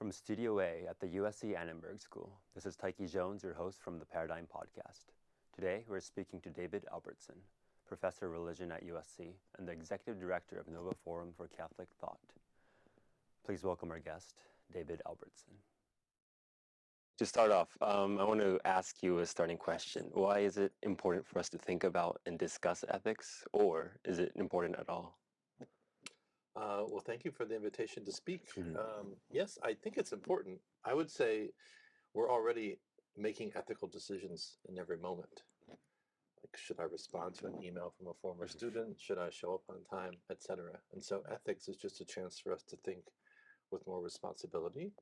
From Studio A at the USC Annenberg School, this is Tyche Jones, your host from the Paradigm Podcast. Today, we're speaking to David Albertson, Professor of Religion at USC and the Executive Director of Nova Forum for Catholic Thought. Please welcome our guest, David Albertson. To start off, I want to ask you a starting question. Why is it important for us to think about and discuss ethics, or is it important at all? Well, thank you for the invitation to speak. Yes, I think it's important. I would say we're already making ethical decisions in every moment. Like, should I respond to an email from a former student? Should I show up on time, etc.? And so ethics is just a chance for us to think with more responsibility,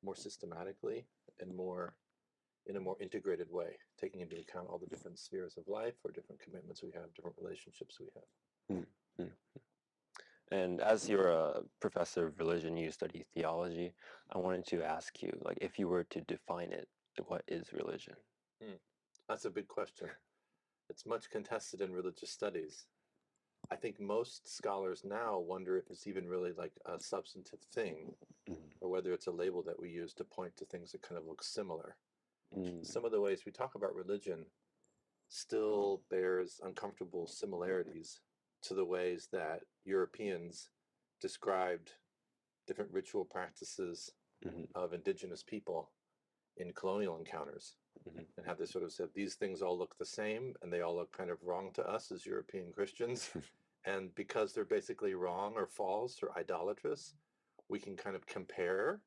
more systematically, and in a more integrated way, taking into account all the different spheres of life or different commitments we have, different relationships we have. And as you're a professor of religion, you study theology, I wanted to ask you, like, if you were to define it, what is religion? That's a big question. It's much contested in religious studies. I think most scholars now wonder if it's even really like a substantive thing, or whether it's a label that we use to point to things that kind of look similar. Some of the ways we talk about religion still bears uncomfortable similarities to the ways that Europeans described different ritual practices of indigenous people in colonial encounters, and have this sort of said, these things all look the same, and they all look kind of wrong to us as European Christians. And because they're basically wrong or false or idolatrous, we can kind of compare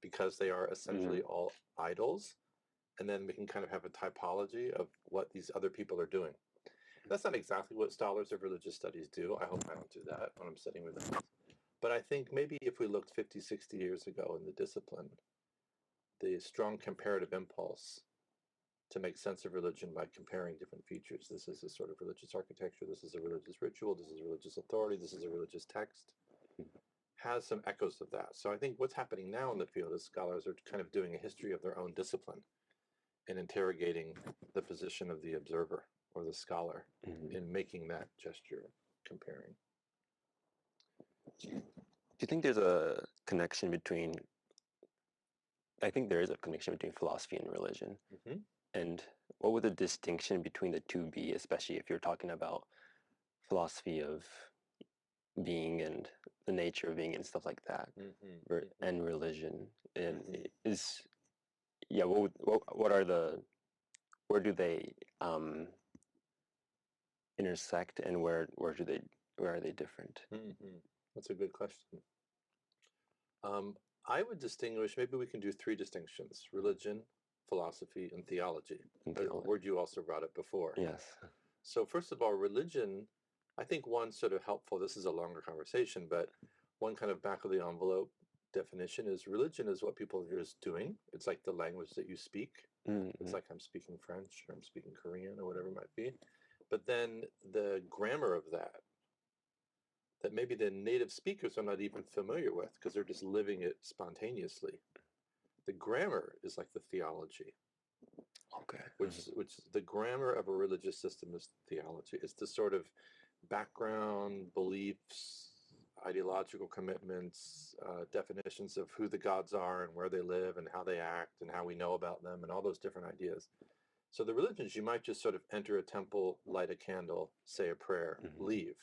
because they are essentially all idols, and then we can kind of have a typology of what these other people are doing. That's not exactly what scholars of religious studies do. I hope I don't do that when I'm studying religion. But I think maybe if we looked 50, 60 years ago in the discipline, the strong comparative impulse to make sense of religion by comparing different features. This is a sort of religious architecture. This is a religious ritual. This is a religious authority. This is a religious text. Has some echoes of that. So I think what's happening now in the field is scholars are kind of doing a history of their own discipline and interrogating the position of the observer or the scholar in making that gesture, comparing. Do you think there's a connection between, I think there is a connection between philosophy and religion. And what would the distinction between the two be, especially if you're talking about philosophy of being and the nature of being and stuff like that, and religion? And what are the, where do they intersect, and where are they different? That's a good question. I would distinguish, maybe we can do three distinctions: religion, philosophy, and theology. A word you also brought up before. Yes. So first of all, religion, I think one sort of helpful, this is a longer conversation, but one kind of back of the envelope definition is religion is what people are just doing. It's like the language that you speak. It's like I'm speaking French or I'm speaking Korean or whatever it might be. But then the grammar of that maybe the native speakers are not even familiar with because they're just living it spontaneously. The grammar is like the theology. Okay. Which the grammar of a religious system is theology. It's the sort of background, beliefs, ideological commitments, definitions of who the gods are and where they live and how they act and how we know about them and all those different ideas. So the religions, you might just sort of enter a temple, light a candle, say a prayer, leave.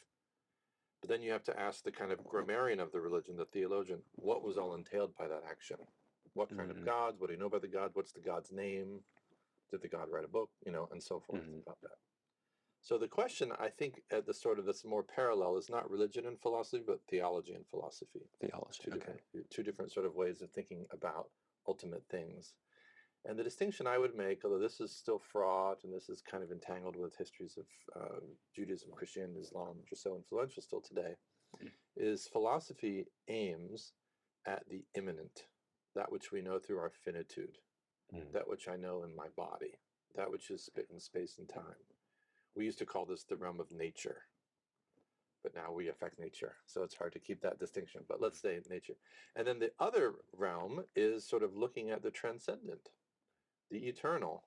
But then you have to ask the kind of grammarian of the religion, the theologian, what was all entailed by that action? What kind of gods? What do you know about the god? What's the god's name? Did the god write a book? And so forth about that. So the question, I think, at the sort of that's more parallel is not religion and philosophy, but theology and philosophy. Theology, two different sort of ways of thinking about ultimate things. And the distinction I would make, although this is still fraught and this is kind of entangled with histories of Judaism, Christianity, Islam, which are so influential still today, is philosophy aims at the immanent, that which we know through our finitude, that which I know in my body, that which is in space and time. We used to call this the realm of nature, but now we affect nature, so it's hard to keep that distinction, but let's say nature. And then the other realm is sort of looking at the transcendent, the eternal,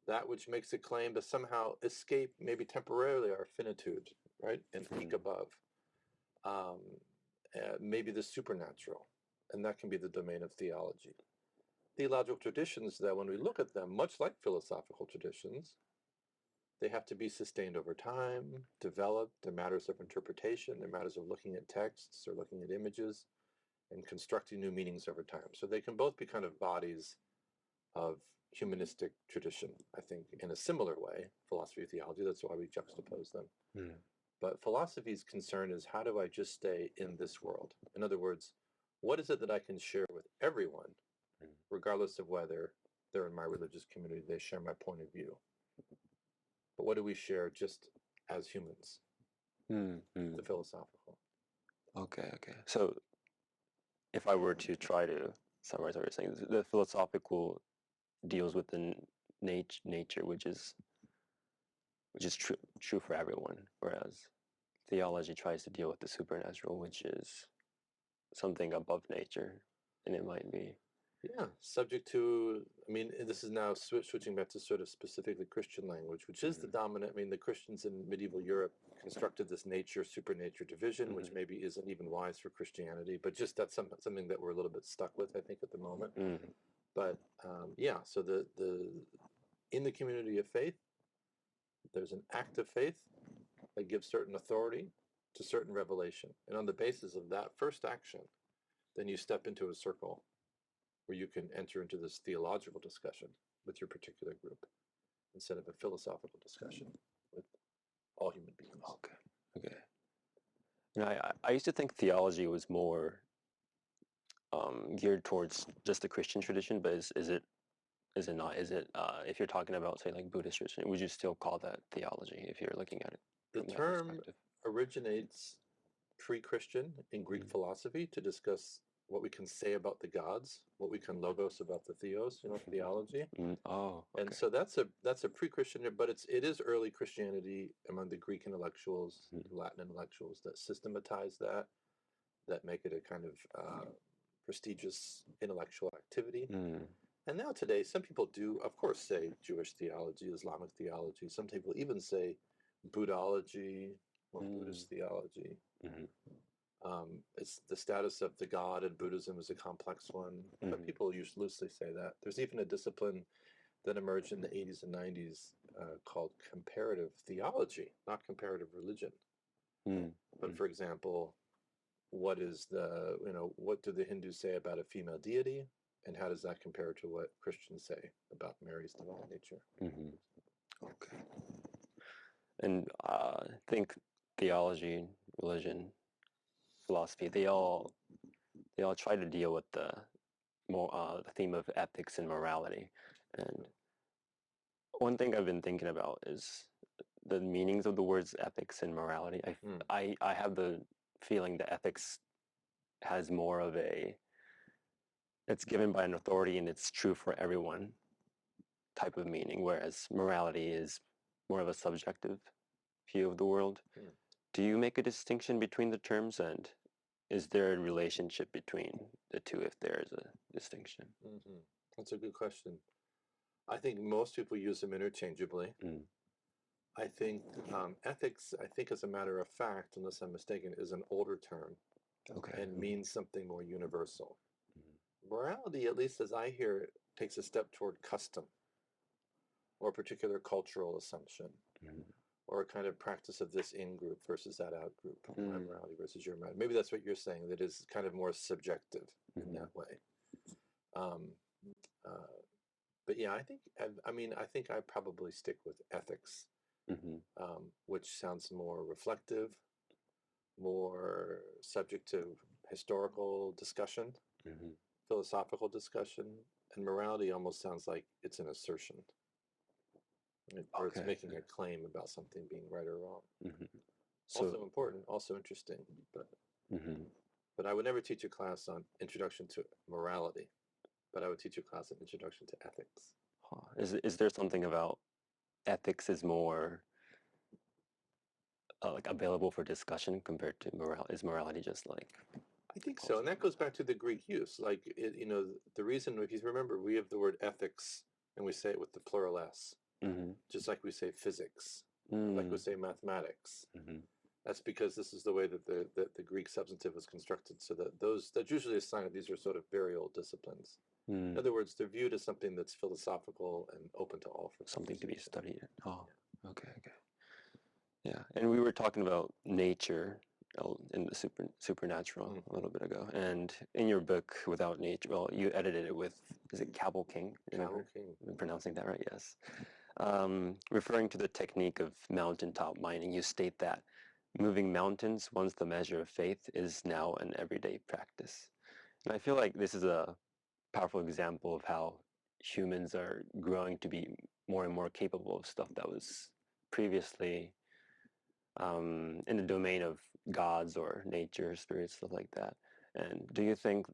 that which makes a claim to somehow escape, maybe temporarily, our finitude, right? And peak above. Maybe the supernatural. and that can be the domain of theology. Theological traditions, that when we look at them, much like philosophical traditions, they have to be sustained over time, developed. They're matters of interpretation. They're matters of looking at texts or looking at images and constructing new meanings over time. So they can both be kind of bodies of humanistic tradition, I think, in a similar way, philosophy and theology. That's why we juxtapose them. Mm. But philosophy's concern is, how do I just stay in this world? In other words, what is it that I can share with everyone, regardless of whether they're in my religious community, they share my point of view? But what do we share just as humans? The philosophical. Okay. So if I were to try to summarize what you're saying, the philosophical deals with the nature, which is true for everyone, whereas theology tries to deal with the supernatural, which is something above nature, and it might be. Yeah, subject to, I mean, this is now switching back to sort of specifically Christian language, which is the dominant, I mean, the Christians in medieval Europe constructed this nature-supernature division, which maybe isn't even wise for Christianity, but just that's something that we're a little bit stuck with, I think, at the moment. But yeah, so in the community of faith, there's an act of faith that gives certain authority to certain revelation. And on the basis of that first action, then you step into a circle where you can enter into this theological discussion with your particular group instead of a philosophical discussion with all human beings. Okay. And I used to think theology was more geared towards just the Christian tradition, but is it not? Is it if you're talking about, say, like Buddhist tradition, would you still call that theology if you're looking at it The from that term perspective? originates pre-Christian in Greek philosophy to discuss what we can say about the gods, what we can logos about the theos, theology. Oh, okay. And so that's a pre-Christian, but it is early Christianity among the Greek intellectuals, Latin intellectuals that systematize that make it a kind of prestigious intellectual activity. And now today, some people do, of course, say Jewish theology, Islamic theology. Some people even say Buddhology or Buddhist theology. It's the status of the God in Buddhism is a complex one, but people loosely say that. There's even a discipline that emerged in the 80s and 90s called comparative theology, not comparative religion. But for example, what do the Hindus say about a female deity, and how does that compare to what Christians say about Mary's divine nature? Okay. And I think theology, religion, philosophy, they all try to deal with the theme of ethics and morality. And one thing I've been thinking about is the meanings of the words ethics and morality. I have the feeling that ethics has more of it's given by an authority and it's true for everyone type of meaning, whereas morality is more of a subjective view of the world. Do you make a distinction between the terms, and is there a relationship between the two if there is a distinction? That's a good question. I think most people use them interchangeably. I think ethics, as a matter of fact, unless I'm mistaken, is an older term and means something more universal. Morality, at least as I hear it, takes a step toward custom or a particular cultural assumption or a kind of practice of this in-group versus that out-group, my morality versus your morality. Maybe that's what you're saying, that is kind of more subjective in that way. But yeah, I think I probably stick with ethics, which sounds more reflective, more subject to historical discussion, philosophical discussion, and morality almost sounds like it's an assertion. Or it's making a claim about something being right or wrong. Also important, also interesting, but I would never teach a class on introduction to morality, but I would teach a class on introduction to ethics. Is there something about ethics is more like available for discussion compared to morality? Is morality just like? I think so, and that goes back to the Greek use. Like, the reason, if you remember, we have the word ethics, and we say it with the plural s, just like we say physics, like we say mathematics. That's because this is the way that the Greek substantive was constructed. So that's usually a sign that these are sort of very old disciplines. In other words, they're viewed as something that's philosophical and open to all. Something to be studied. Oh, okay. Yeah, and we were talking about nature in the supernatural a little bit ago, and in your book, Without Nature, well, you edited it with, is it Cabell King? Cabell King. I'm pronouncing that right? Yes. Referring to the technique of mountaintop mining, you state that moving mountains, once the measure of faith, is now an everyday practice. And I feel like this is a powerful example of how humans are growing to be more and more capable of stuff that was previously in the domain of gods or nature, spirits, stuff like that. And do you think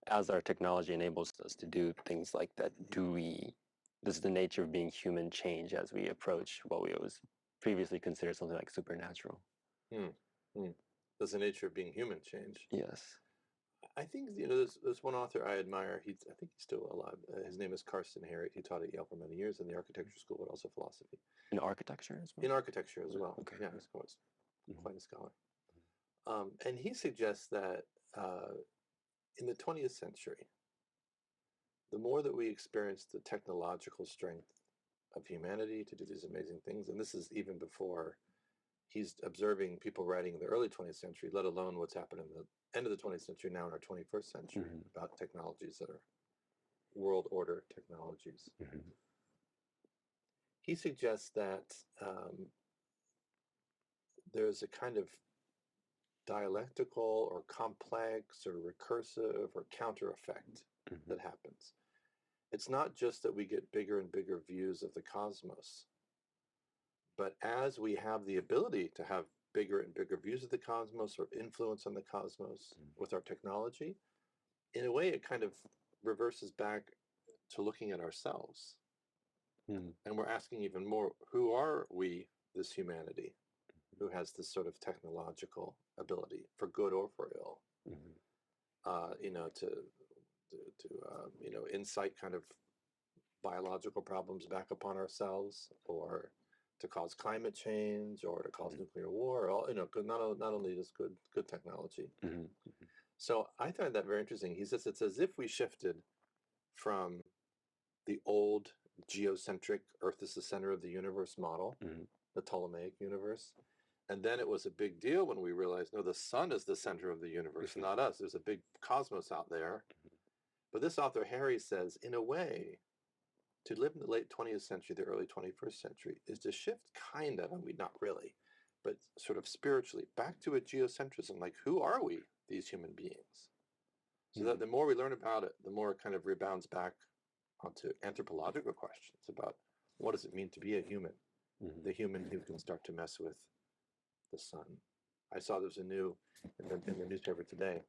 as our technology enables us to do things like that, does the nature of being human change as we approach what we was previously considered something like supernatural? Does the nature of being human change? Yes. I think, there's one author I admire. I think he's still alive. His name is Carsten Harriet. He taught at Yale for many years in the architecture school, but also philosophy. In architecture as well? In architecture as well. Okay. Yeah, he's quite a scholar. And he suggests that in the 20th century, the more that we experience the technological strength of humanity to do these amazing things, and this is even before he's observing people writing in the early 20th century, let alone what's happened in the end of the 20th century, now in our 21st century, about technologies that are world order technologies. He suggests that there's a kind of dialectical or complex or recursive or counter effect that happens. It's not just that we get bigger and bigger views of the cosmos, but as we have the ability to have bigger and bigger views of the cosmos or influence on the cosmos with our technology, in a way it kind of reverses back to looking at ourselves. And we're asking even more, who are we, this humanity, who has this sort of technological ability, for good or for ill, to incite kind of biological problems back upon ourselves, or to cause climate change, or to cause nuclear war, or not only just good technology. So I find that very interesting. He says it's as if we shifted from the old geocentric Earth is the center of the universe model, the Ptolemaic universe. And then it was a big deal when we realized, no, the sun is the center of the universe, not us. There's a big cosmos out there. But this author, Harry, says, in a way, to live in the late 20th century, the early 21st century, is to shift kind of, not really, but sort of spiritually, back to a geocentrism. Like, who are we, these human beings? So that the more we learn about it, the more it kind of rebounds back onto anthropological questions about what does it mean to be a human, the human who can start to mess with the sun. I saw there's a new, in the newspaper today,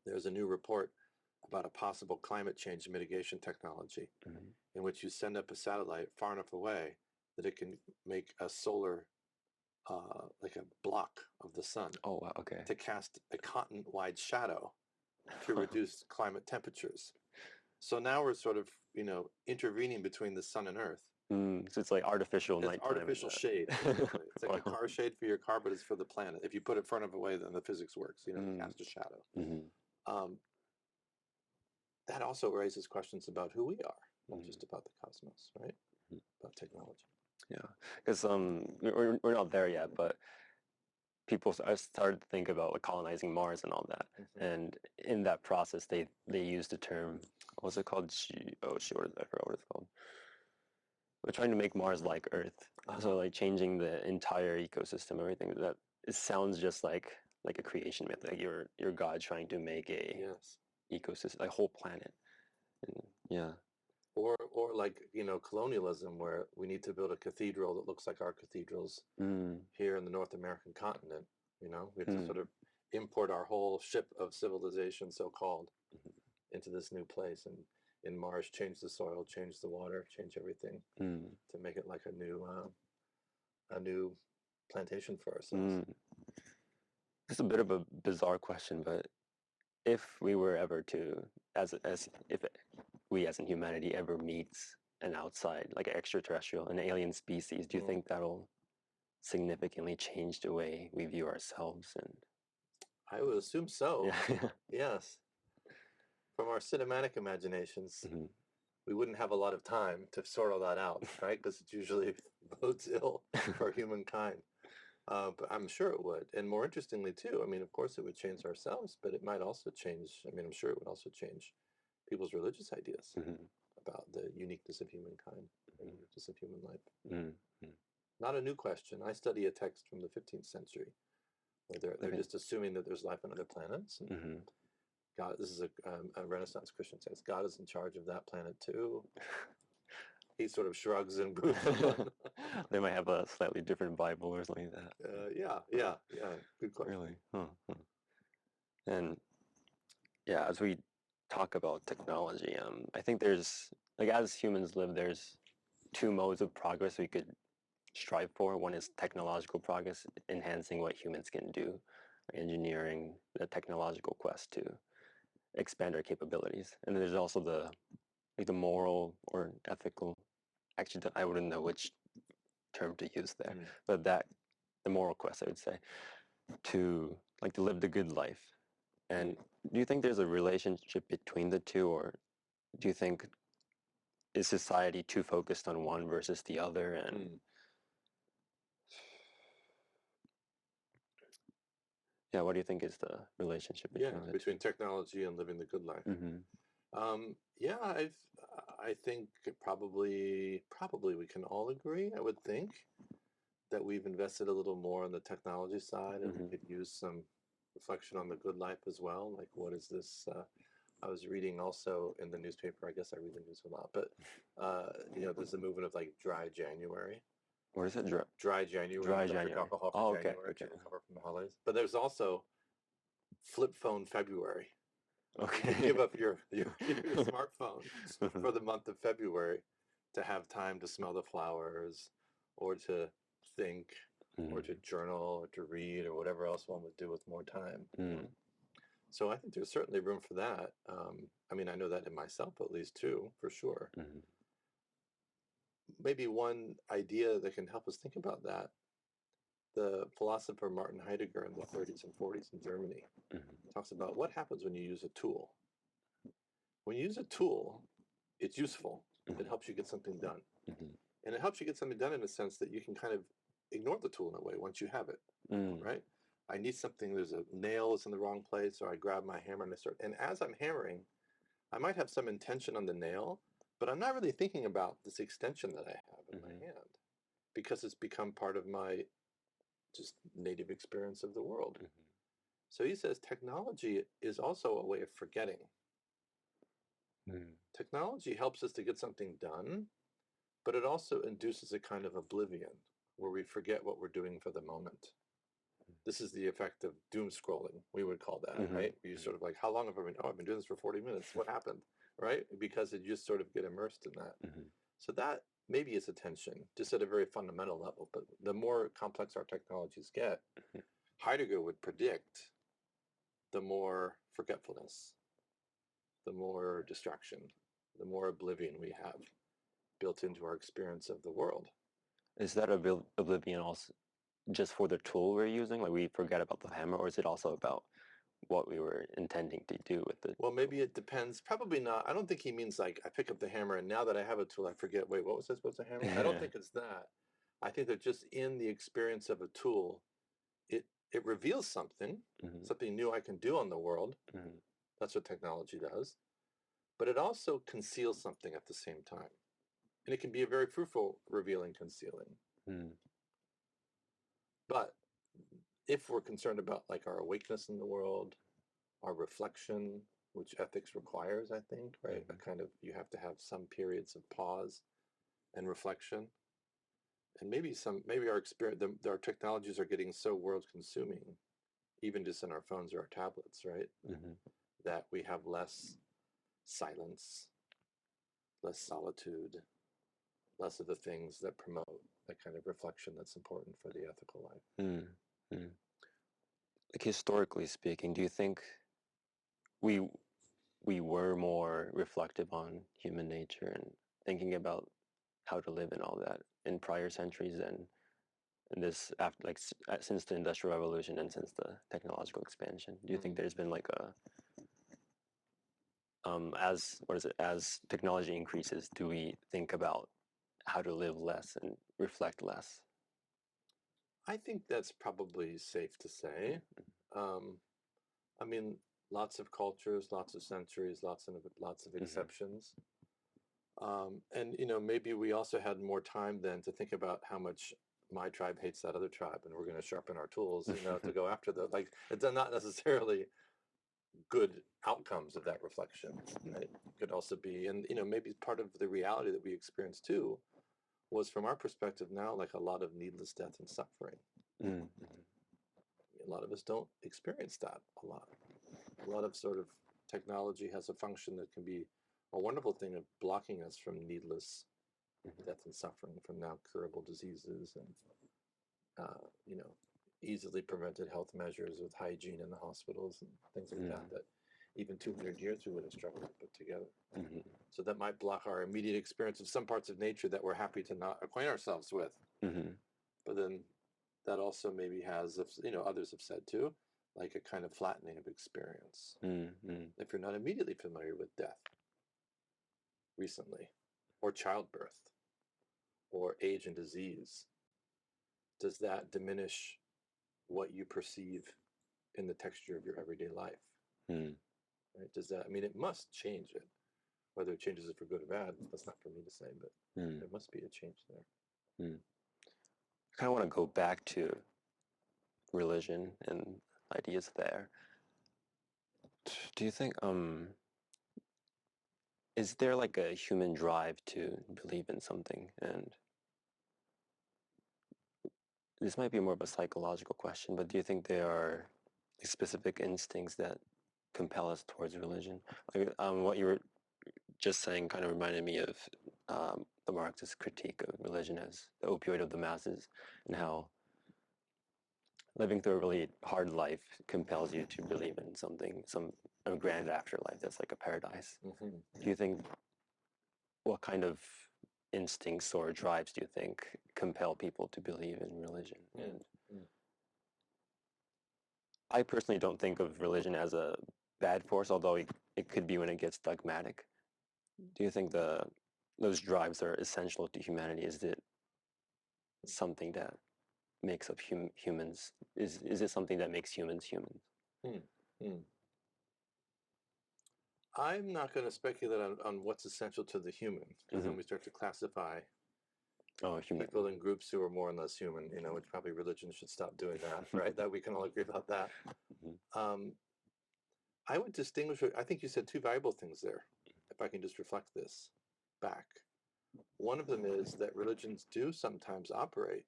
there's a new report about a possible climate change mitigation technology in which you send up a satellite far enough away that it can make a solar, like a block of the sun. Oh, wow, okay. To cast a continent-wide shadow to reduce climate temperatures. So now we're sort of, intervening between the sun and Earth. So it's like artificial nighttime. Artificial shade. It's like a car shade for your car, but it's for the planet. If you put it far enough away, then the physics works, to cast a shadow. That also raises questions about who we are, not just about the cosmos, right? About technology. Yeah, because we're not there yet, but people started to think about like colonizing Mars and all that. And in that process, they used the term, what's it called? I forgot what it's called. We're trying to make Mars like Earth. So like changing the entire ecosystem, everything. That it sounds just like a creation myth, like your God trying to make a ecosystem, a whole planet. And, Or like, colonialism, where we need to build a cathedral that looks like our cathedrals here in the North American continent. We have to sort of import our whole ship of civilization, so-called, into this new place. And in Mars, change the soil, change the water, change everything to make it like a new plantation for ourselves. It's a bit of a bizarre question, but if we were ever to, if we as in humanity ever meets an outside, like an extraterrestrial, an alien species, do you think that'll significantly changed the way we view ourselves? And I would assume so. yeah. Yes. From our cinematic imaginations, Mhm. we wouldn't have a lot of time to sort all that out, right? Because it usually bodes ill for humankind. But I'm sure it would. And more interestingly, too, I mean, of course, it would change ourselves, but it might also change, I mean, I'm sure it would also change people's religious ideas Mhm. about the uniqueness of humankind, the Mhm. uniqueness of human life. Mhm. Not a new question. I study a text from the 15th century where they're Okay. just assuming that there's life on other planets. And Mhm. God, this is a Renaissance Christian text. God is in charge of that planet too. He sort of shrugs and moves on. They might have a slightly different Bible or something like that. Yeah. Good question. Really? Huh. And yeah, as we talk about technology, I think there's, like, as humans live, there's two modes of progress we could strive for. One is technological progress, enhancing what humans can do, engineering, the technological quest to expand our capabilities. And there's also the moral or ethical. Actually, I wouldn't know which term to use there, but the moral quest, I would say, to live the good life. And do you think there's a relationship between the two, or do you think is society too focused on one versus the other? And yeah, what do you think is the relationship between the between technology and living the good life. Yeah, I think probably we can all agree. I would think that we've invested a little more on the technology side, and we could use some reflection on the good life as well. Like, what is this? I was reading also in the newspaper. I guess I read the news a lot, but there's a movement of like dry January. What is it? Dry January. Dry Don't drink January. alcohol for Oh, January okay. to recover from the holidays. But there's also flip phone February. Okay. You give up your smartphone for the month of February to have time to smell the flowers, or to think, or to journal, or to read, or whatever else one would do with more time. So I think there's certainly room for that. I mean, I know that in myself at least too, for sure. Maybe one idea that can help us think about that, the philosopher Martin Heidegger in the 30s and 40s in Germany talks about what happens when you use a tool. When you use a tool, it's useful. It helps you get something done. And it helps you get something done in a sense that you can kind of ignore the tool in a way once you have it, right? I need something, there's a nail that's in the wrong place, or I grab my hammer and I start. And as I'm hammering, I might have some intention on the nail, but I'm not really thinking about this extension that I have in my hand, because it's become part of my just native experience of the world. So he says technology is also a way of forgetting. Technology helps us to get something done, but it also induces a kind of oblivion where we forget what we're doing for the moment. This is the effect of doom scrolling, we would call that, right? You sort of like, how long have I been? Oh, I've been doing this for 40 minutes. What happened, right? Because you just sort of get immersed in that. So that maybe is attention, just at a very fundamental level. But the more complex our technologies get, Heidegger would predict the more forgetfulness, the more distraction, the more oblivion we have built into our experience of the world. Is that oblivion also just for the tool we're using? Like, we forget about the hammer, or is it also about what we were intending to do with it? Well, maybe it depends. Probably not. I don't think he means like I pick up the hammer and now that I have a tool, I forget, wait, what was I supposed to hammer? I don't think it's that. I think that just in the experience of a tool, it reveals something, something new I can do on the world. That's what technology does. But it also conceals something at the same time. And it can be a very fruitful revealing, concealing. But if we're concerned about like our awakeness in the world, our reflection, which ethics requires, I think, right? A kind of, you have to have some periods of pause and reflection. And maybe our experience, our technologies are getting so world consuming, even just in our phones or our tablets, right? That we have less silence, less solitude, less of the things that promote that kind of reflection that's important for the ethical life. Like, historically speaking, do you think we were more reflective on human nature and thinking about how to live and all that in prior centuries than in this after since the Industrial Revolution and since the technological expansion? Do you think there's been like a as technology increases, do we think about how to live less and reflect less? I think that's probably safe to say. I mean, lots of cultures, lots of centuries, lots of exceptions. And maybe we also had more time then to think about how much my tribe hates that other tribe, and we're going to sharpen our tools, to go after the it's not necessarily good outcomes of that reflection. Right? It could also be, and maybe part of the reality that we experienced too was, from our perspective now, like a lot of needless death and suffering. A lot of us don't experience that a lot. A lot of sort of technology has a function that can be a wonderful thing of blocking us from needless death and suffering, from now curable diseases and easily prevented health measures with hygiene in the hospitals and things like that even 200 years we would have struggled to put together. So that might block our immediate experience of some parts of nature that we're happy to not acquaint ourselves with. But then that also maybe has, others have said too, like a kind of flattening of experience. If you're not immediately familiar with death recently, or childbirth, or age and disease, does that diminish what you perceive in the texture of your everyday life? Right? Does that, it must change it. Whether it changes it for good or bad, that's not for me to say, but there must be a change there. I kind of want to go back to religion and ideas there. Do you think, is there like a human drive to believe in something? And this might be more of a psychological question, but do you think there are specific instincts that compel us towards religion? What you were just saying kind of reminded me of the Marxist critique of religion as the opioid of the masses, and how living through a really hard life compels you to believe in something, some grand afterlife that's like a paradise. Do you think, what kind of instincts or drives do you think compel people to believe in religion? And I personally don't think of religion as a bad force, although it could be when it gets dogmatic. Do you think those drives are essential to humanity? Is it something that makes up humans? Is it something that makes humans humans? I'm not going to speculate on what's essential to the human, because then we start to classify people in groups who are more and less human, which probably religion should stop doing that, right? That we can all agree about that. I would distinguish, I think you said two valuable things there, if I can just reflect this back. One of them is that religions do sometimes operate,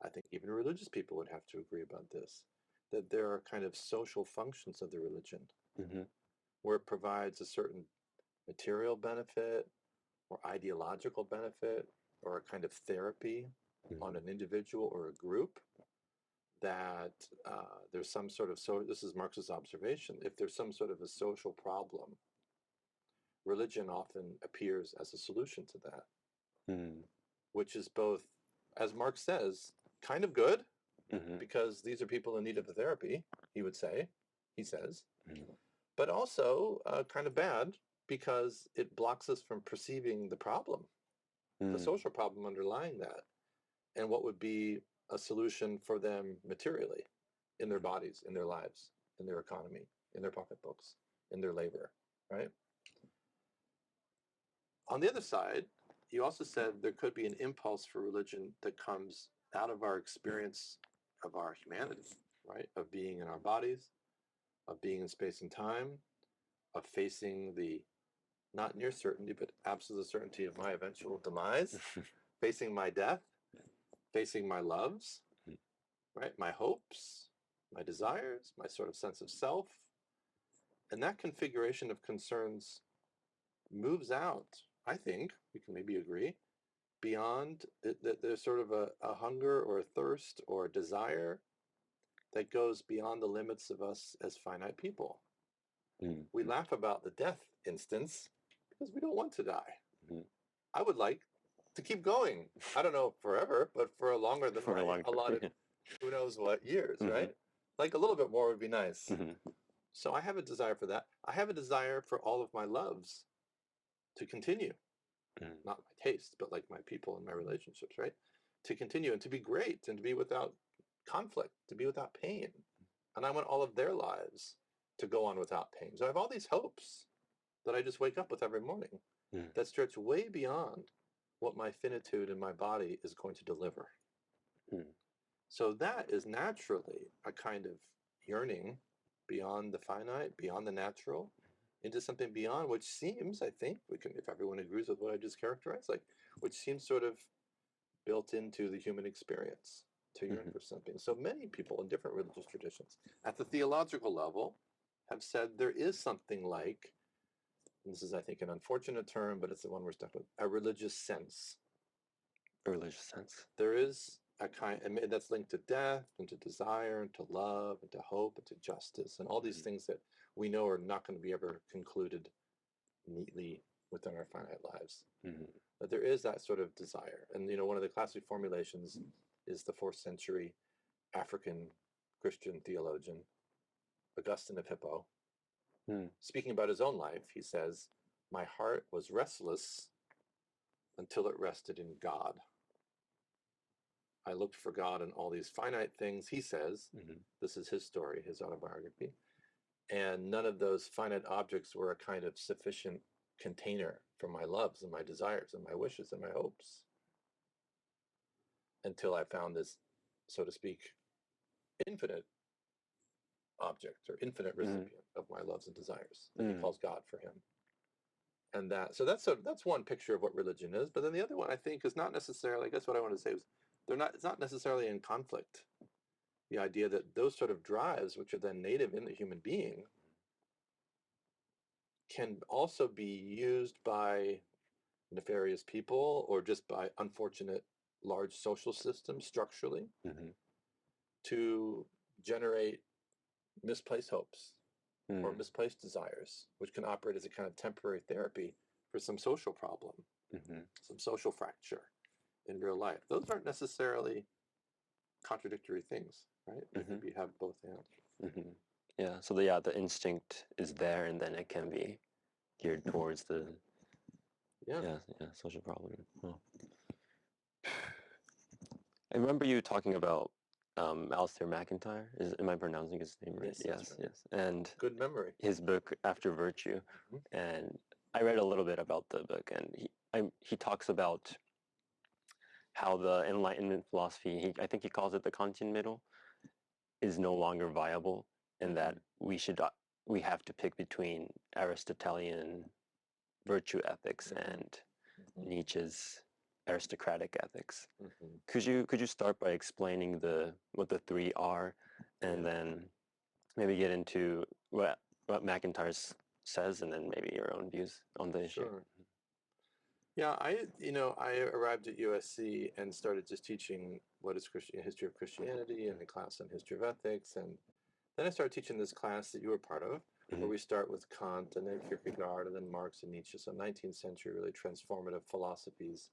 I think even religious people would have to agree about this, that there are kind of social functions of the religion where it provides a certain material benefit or ideological benefit or a kind of therapy on an individual or a group, that there's some sort of, this is Marx's observation, if there's some sort of a social problem, religion often appears as a solution to that, which is both, as Marx says, kind of good, because these are people in need of a therapy, he says, but also kind of bad, because it blocks us from perceiving the problem, the social problem underlying that, and what would be a solution for them materially, in their bodies, in their lives, in their economy, in their pocketbooks, in their labor, right? On the other side, you also said there could be an impulse for religion that comes out of our experience of our humanity, right? Of being in our bodies, of being in space and time, of facing the not near certainty, but absolute certainty of my eventual demise, facing my death, facing my loves, right? My hopes, my desires, my sort of sense of self. And that configuration of concerns moves out, I think, we can maybe agree, beyond that there's sort of a hunger or a thirst or a desire that goes beyond the limits of us as finite people. We laugh about the death instance because we don't want to die. I would like to keep going. I don't know forever, but for a longer than For a my long time. allotted, who knows what years, Mhm. right? Like a little bit more would be nice. Mhm. So I have a desire for that. I have a desire for all of my loves to continue. Mhm. Not my taste, but like my people and my relationships, right? To continue and to be great and to be without conflict, to be without pain. And I want all of their lives to go on without pain. So I have all these hopes that I just wake up with every morning Mhm. that stretch way beyond what my finitude and my body is going to deliver. Mhm. So that is naturally a kind of yearning beyond the finite, beyond the natural, into something beyond, which seems, I think, we can, if everyone agrees with what I just characterized, like, which seems sort of built into the human experience to yearn Mhm. for something. So many people in different religious traditions, at the theological level, have said there is something like, and this is, I think, an unfortunate term, but it's the one we're stuck with, a religious sense. A religious sense. There is a kind, and that's linked to death and to desire and to love and to hope and to justice and all these things that we know are not going to be ever concluded neatly within our finite lives. Mhm. But there is that sort of desire. And, one of the classic formulations is the 4th century African Christian theologian, Augustine of Hippo. Mhm. Speaking about his own life, he says, "My heart was restless until it rested in God. I looked for God in all these finite things," he says. Mhm. This is his story, his autobiography. And none of those finite objects were a kind of sufficient container for my loves and my desires and my wishes and my hopes until I found this, so to speak, infinite object or infinite recipient of my loves and desires that he calls God for him. And that's one picture of what religion is. But then the other one, I think, is not necessarily, I guess what I want to say is it's not necessarily in conflict. The idea that those sort of drives, which are then native in the human being, can also be used by nefarious people or just by unfortunate large social systems structurally Mhm. to generate misplaced hopes or Mhm. misplaced desires, which can operate as a kind of temporary therapy for some social problem, Mhm. some social fracture in real life. Those aren't necessarily contradictory things, right? They can Mhm. have both hands. Mhm. Yeah. So the instinct is there, and then it can be geared towards the Yeah. social problem. Oh. I remember you talking about Alasdair MacIntyre. Am I pronouncing his name right? Yes, that's Yes, right. yes. And Good memory. his book After Virtue, and I read a little bit about the book, and he talks about how the Enlightenment philosophy, I think he calls it the Kantian middle, is no longer viable, and that we have to pick between Aristotelian virtue ethics and Nietzsche's aristocratic ethics. Could you start by explaining what the three are, and then maybe get into what MacIntyre says, and then maybe your own views on the issue? Sure. Yeah, I arrived at USC and started just teaching what is history of Christianity and a class on history of ethics, and then I started teaching this class that you were part of, where we start with Kant and then Kierkegaard and then Marx and Nietzsche, so 19th century really transformative philosophies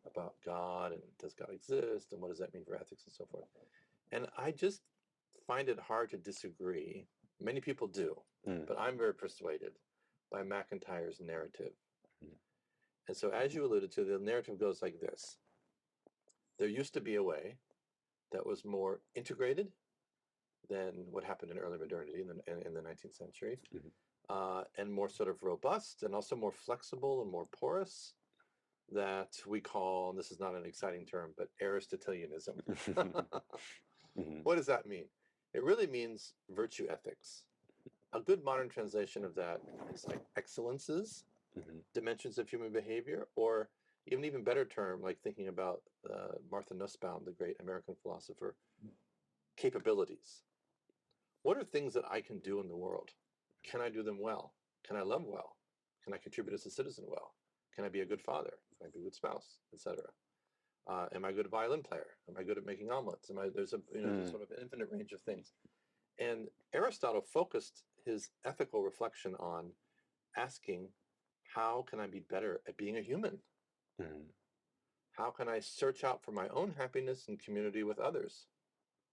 about God and does God exist and what does that mean for ethics and so forth. And I just find it hard to disagree. Many people do, but I'm very persuaded by MacIntyre's narrative. And so, as you alluded to, the narrative goes like this. There used to be a way that was more integrated than what happened in early modernity in the 19th century, and more sort of robust and also more flexible and more porous, that we call, and this is not an exciting term, but Aristotelianism. What does that mean? It really means virtue ethics. A good modern translation of that is like excellences, dimensions of human behavior, or even better term, like thinking about Martha Nussbaum, the great American philosopher, capabilities. What are things that I can do in the world? Can I do them well? Can I love well? Can I contribute as a citizen well? Can I be a good father? Can I be a good spouse, etc.? Am I a good violin player? Am I good at making omelets? There's a sort of an infinite range of things. And Aristotle focused his ethical reflection on asking, how can I be better at being a human? How can I search out for my own happiness in community with others?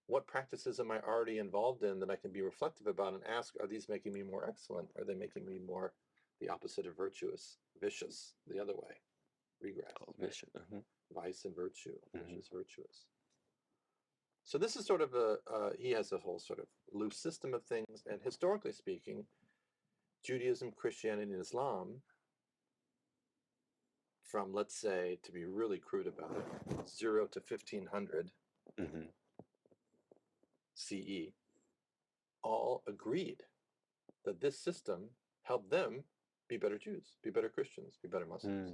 What practices am I already involved in that I can be reflective about and ask, are these making me more excellent? Are they making me more the opposite of virtuous, vicious, the other way, regress, Vicious. vice and virtue, vicious, virtuous. So this is sort of he has a whole sort of loose system of things, and historically speaking, Judaism, Christianity, and Islam, from, let's say, to be really crude about it, 0 to 1500 CE, all agreed that this system helped them be better Jews, be better Christians, be better Muslims.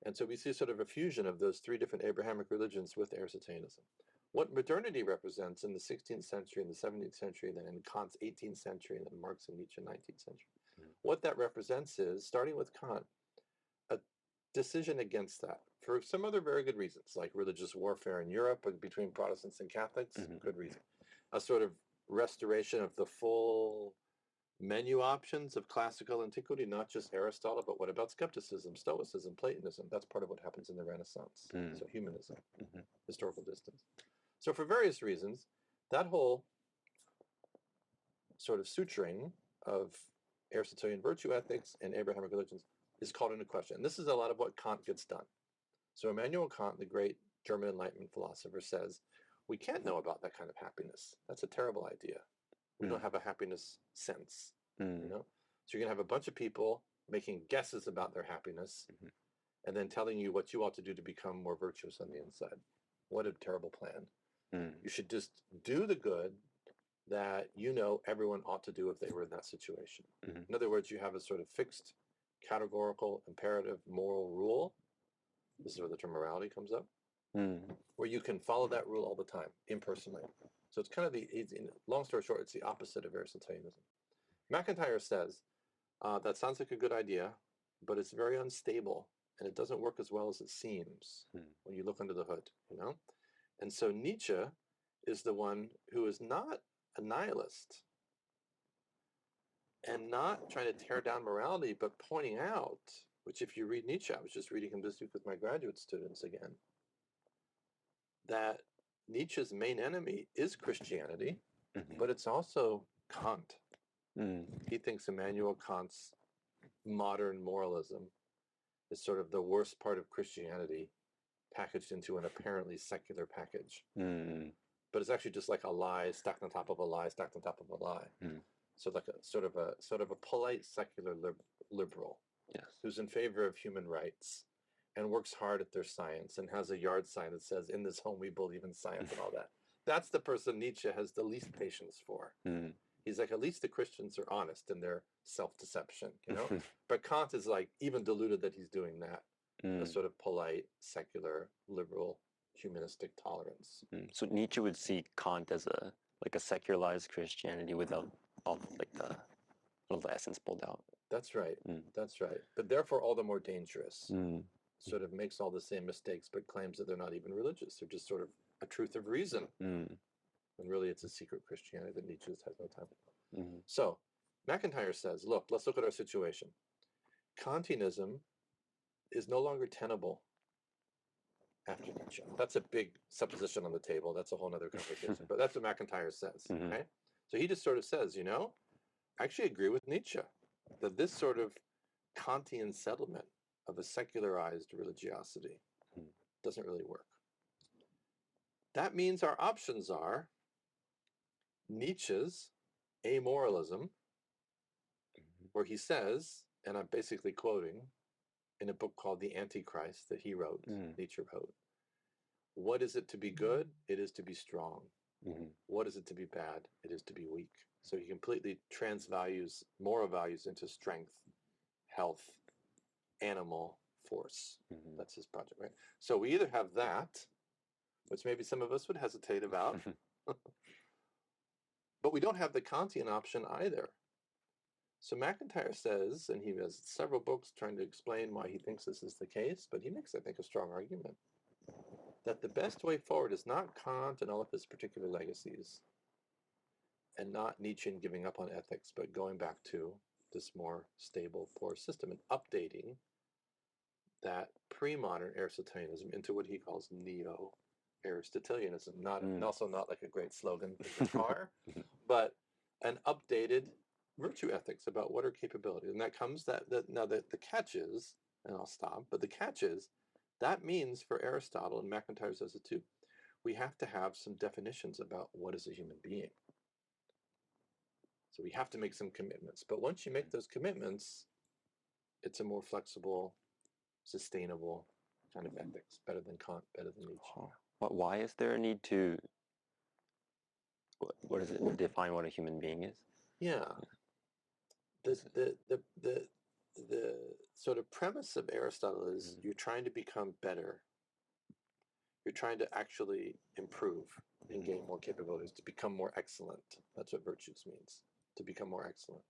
And so we see sort of a fusion of those three different Abrahamic religions with Aristotelianism. What modernity represents in the 16th century and the 17th century, then in Kant's 18th century, and then Marx and Nietzsche 19th century, what that represents is, starting with Kant, a decision against that for some other very good reasons, like religious warfare in Europe between Protestants and Catholics, good reason. A sort of restoration of the full menu options of classical antiquity, not just Aristotle, but what about skepticism, Stoicism, Platonism? That's part of what happens in the Renaissance. So humanism, historical distance. So for various reasons, that whole sort of suturing of Aristotelian virtue ethics and Abrahamic religions is called into question. And this is a lot of what Kant gets done. So Immanuel Kant, the great German Enlightenment philosopher, says, we can't know about that kind of happiness. That's a terrible idea. We don't have a happiness sense, you know? So you're going to have a bunch of people making guesses about their happiness and then telling you what you ought to do to become more virtuous on the inside. What a terrible plan. You should just do the good that you know everyone ought to do if they were in that situation. In other words, you have a sort of fixed, categorical, imperative, moral rule. This is where the term morality comes up, where you can follow that rule all the time, impersonally. So it's kind of long story short, it's the opposite of Aristotelianism. MacIntyre says, that sounds like a good idea, but it's very unstable, and it doesn't work as well as it seems when you look under the hood, you know? And so Nietzsche is the one who is not a nihilist and not trying to tear down morality, but pointing out, which if you read Nietzsche, I was just reading him this week with my graduate students again, that Nietzsche's main enemy is Christianity, but it's also Kant. He thinks Immanuel Kant's modern moralism is sort of the worst part of Christianity packaged into an apparently secular package. But it's actually just like a lie stacked on top of a lie, stacked on top of a lie. So like a sort of a polite secular liberal who's in favor of human rights and works hard at their science and has a yard sign that says, in this home we believe in science and all that. That's the person Nietzsche has the least patience for. He's like, at least the Christians are honest in their self-deception, you know? But Kant is like even deluded that he's doing that. A sort of polite, secular, liberal, humanistic tolerance. So Nietzsche would see Kant as a secularized Christianity without all the essence pulled out. That's right. That's right. But therefore all the more dangerous. Sort of makes all the same mistakes, but claims that they're not even religious. They're just sort of a truth of reason. And really it's a secret Christianity that Nietzsche has no time for. So MacIntyre says, look, let's look at our situation. Kantianism is no longer tenable after Nietzsche. That's a big supposition on the table. That's a whole other conversation. But that's what MacIntyre says. Right? So he just sort of says, you know, I actually agree with Nietzsche that this sort of Kantian settlement of a secularized religiosity doesn't really work. That means our options are Nietzsche's amoralism, where he says, and I'm basically quoting, in a book called The Antichrist that he wrote, Nietzsche wrote, what is it to be good? It is to be strong. What is it to be bad? It is to be weak. So he completely transvalues moral values into strength, health, animal force. That's his project, right? So we either have that, which maybe some of us would hesitate about, but we don't have the Kantian option either. So MacIntyre says, and he has several books trying to explain why he thinks this is the case, but he makes, I think, a strong argument that the best way forward is not Kant and all of his particular legacies, and not Nietzsche giving up on ethics, but going back to this more stable, poor system and updating that pre-modern Aristotelianism into what he calls neo-Aristotelianism. And also not like a great slogan for the car, but an updated virtue ethics about what are capabilities. And that comes now the catch is, and I'll stop, but the catch is that means for Aristotle, and MacIntyre says it too, we have to have some definitions about what is a human being. So we have to make some commitments. But once you make those commitments, it's a more flexible, sustainable kind of ethics, better than Kant, better than Nietzsche. Why is there a need to, what does it define what a human being is? Yeah. The sort of premise of Aristotle is you're trying to become better. You're trying to actually improve and gain more capabilities, to become more excellent. That's what virtues means, to become more excellent.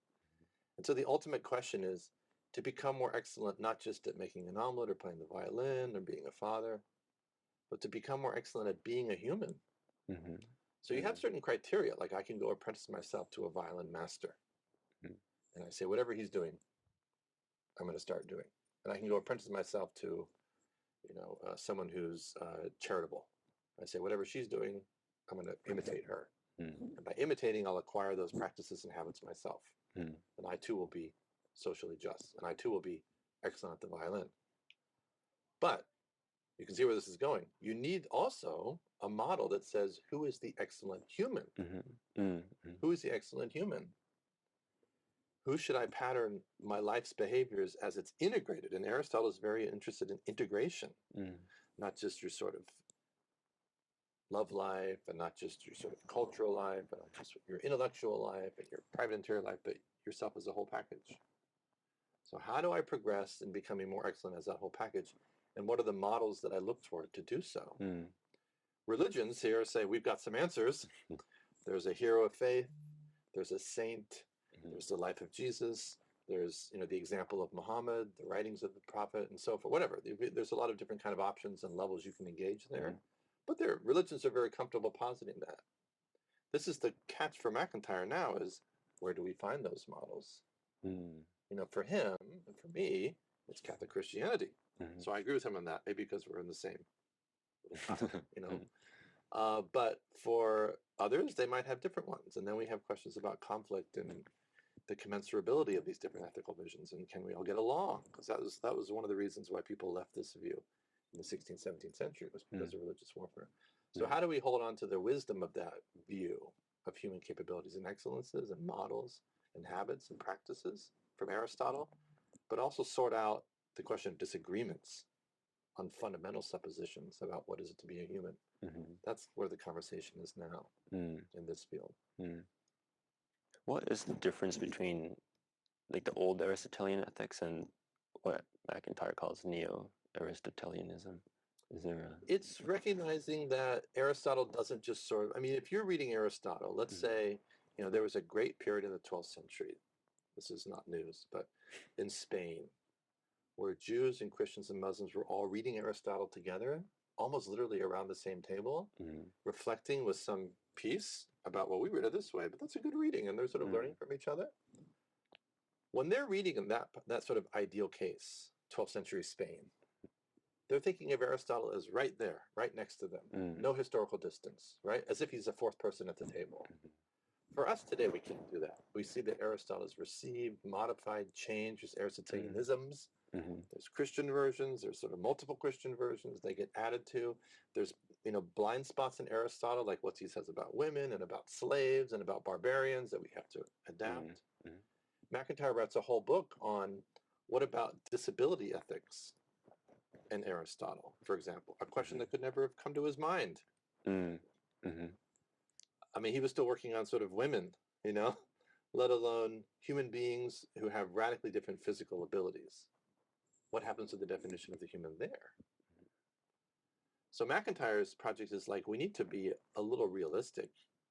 And so the ultimate question is to become more excellent, not just at making an omelet or playing the violin or being a father, but to become more excellent at being a human. So you have certain criteria, like I can go apprentice myself to a violin master. And I say, whatever he's doing, I'm going to start doing. And I can go apprentice myself to, someone who's charitable. I say, whatever she's doing, I'm going to imitate her. And by imitating, I'll acquire those practices and habits myself. And I too will be socially just. And I too will be excellent at the violin. But you can see where this is going. You need also a model that says, who is the excellent human? Who is the excellent human? Who should I pattern my life's behaviors as it's integrated? And Aristotle is very interested in integration, not just your sort of love life, and not just your sort of cultural life, and not just your intellectual life and your private interior life, but yourself as a whole package. So how do I progress in becoming more excellent as that whole package? And what are the models that I look toward to do so? Religions here say we've got some answers. There's a hero of faith. There's a saint. There's the life of Jesus. There's the example of Muhammad, the writings of the prophet, and so forth. Whatever. There's a lot of different kind of options and levels you can engage there. But religions are very comfortable positing that. This is the catch for MacIntyre now: is where do we find those models? For him and for me, it's Catholic Christianity. So I agree with him on that. Maybe because we're in the same, but for others, they might have different ones. And then we have questions about conflict and the commensurability of these different ethical visions, and can we all get along? Because that was one of the reasons why people left this view in the 16th, 17th century, was because of religious warfare. So how do we hold on to the wisdom of that view of human capabilities and excellences and models and habits and practices from Aristotle, but also sort out the question of disagreements on fundamental suppositions about what is it to be a human? That's where the conversation is now in this field. What is the difference between the old Aristotelian ethics and what MacIntyre calls neo-Aristotelianism? Is there It's recognizing that Aristotle doesn't just if you're reading Aristotle, let's say, there was a great period in the 12th century. This is not news, but in Spain, where Jews and Christians and Muslims were all reading Aristotle together, almost literally around the same table, reflecting with some peace about, well, we read it this way, but that's a good reading, and they're sort of learning from each other. When they're reading in that sort of ideal case, 12th century Spain, they're thinking of Aristotle as right there, right next to them, no historical distance, right? As if he's a fourth person at the table. For us today, we can't do that. We see that Aristotle is received, modified, changed. There's Aristotelianisms. There's Christian versions. There's sort of multiple Christian versions. They get added to. There's blind spots in Aristotle, like what he says about women and about slaves and about barbarians that we have to adapt. MacIntyre writes a whole book on what about disability ethics in Aristotle, for example, a question that could never have come to his mind. He was still working on sort of women, let alone human beings who have radically different physical abilities. What happens to the definition of the human there? So MacIntyre's project is we need to be a little realistic.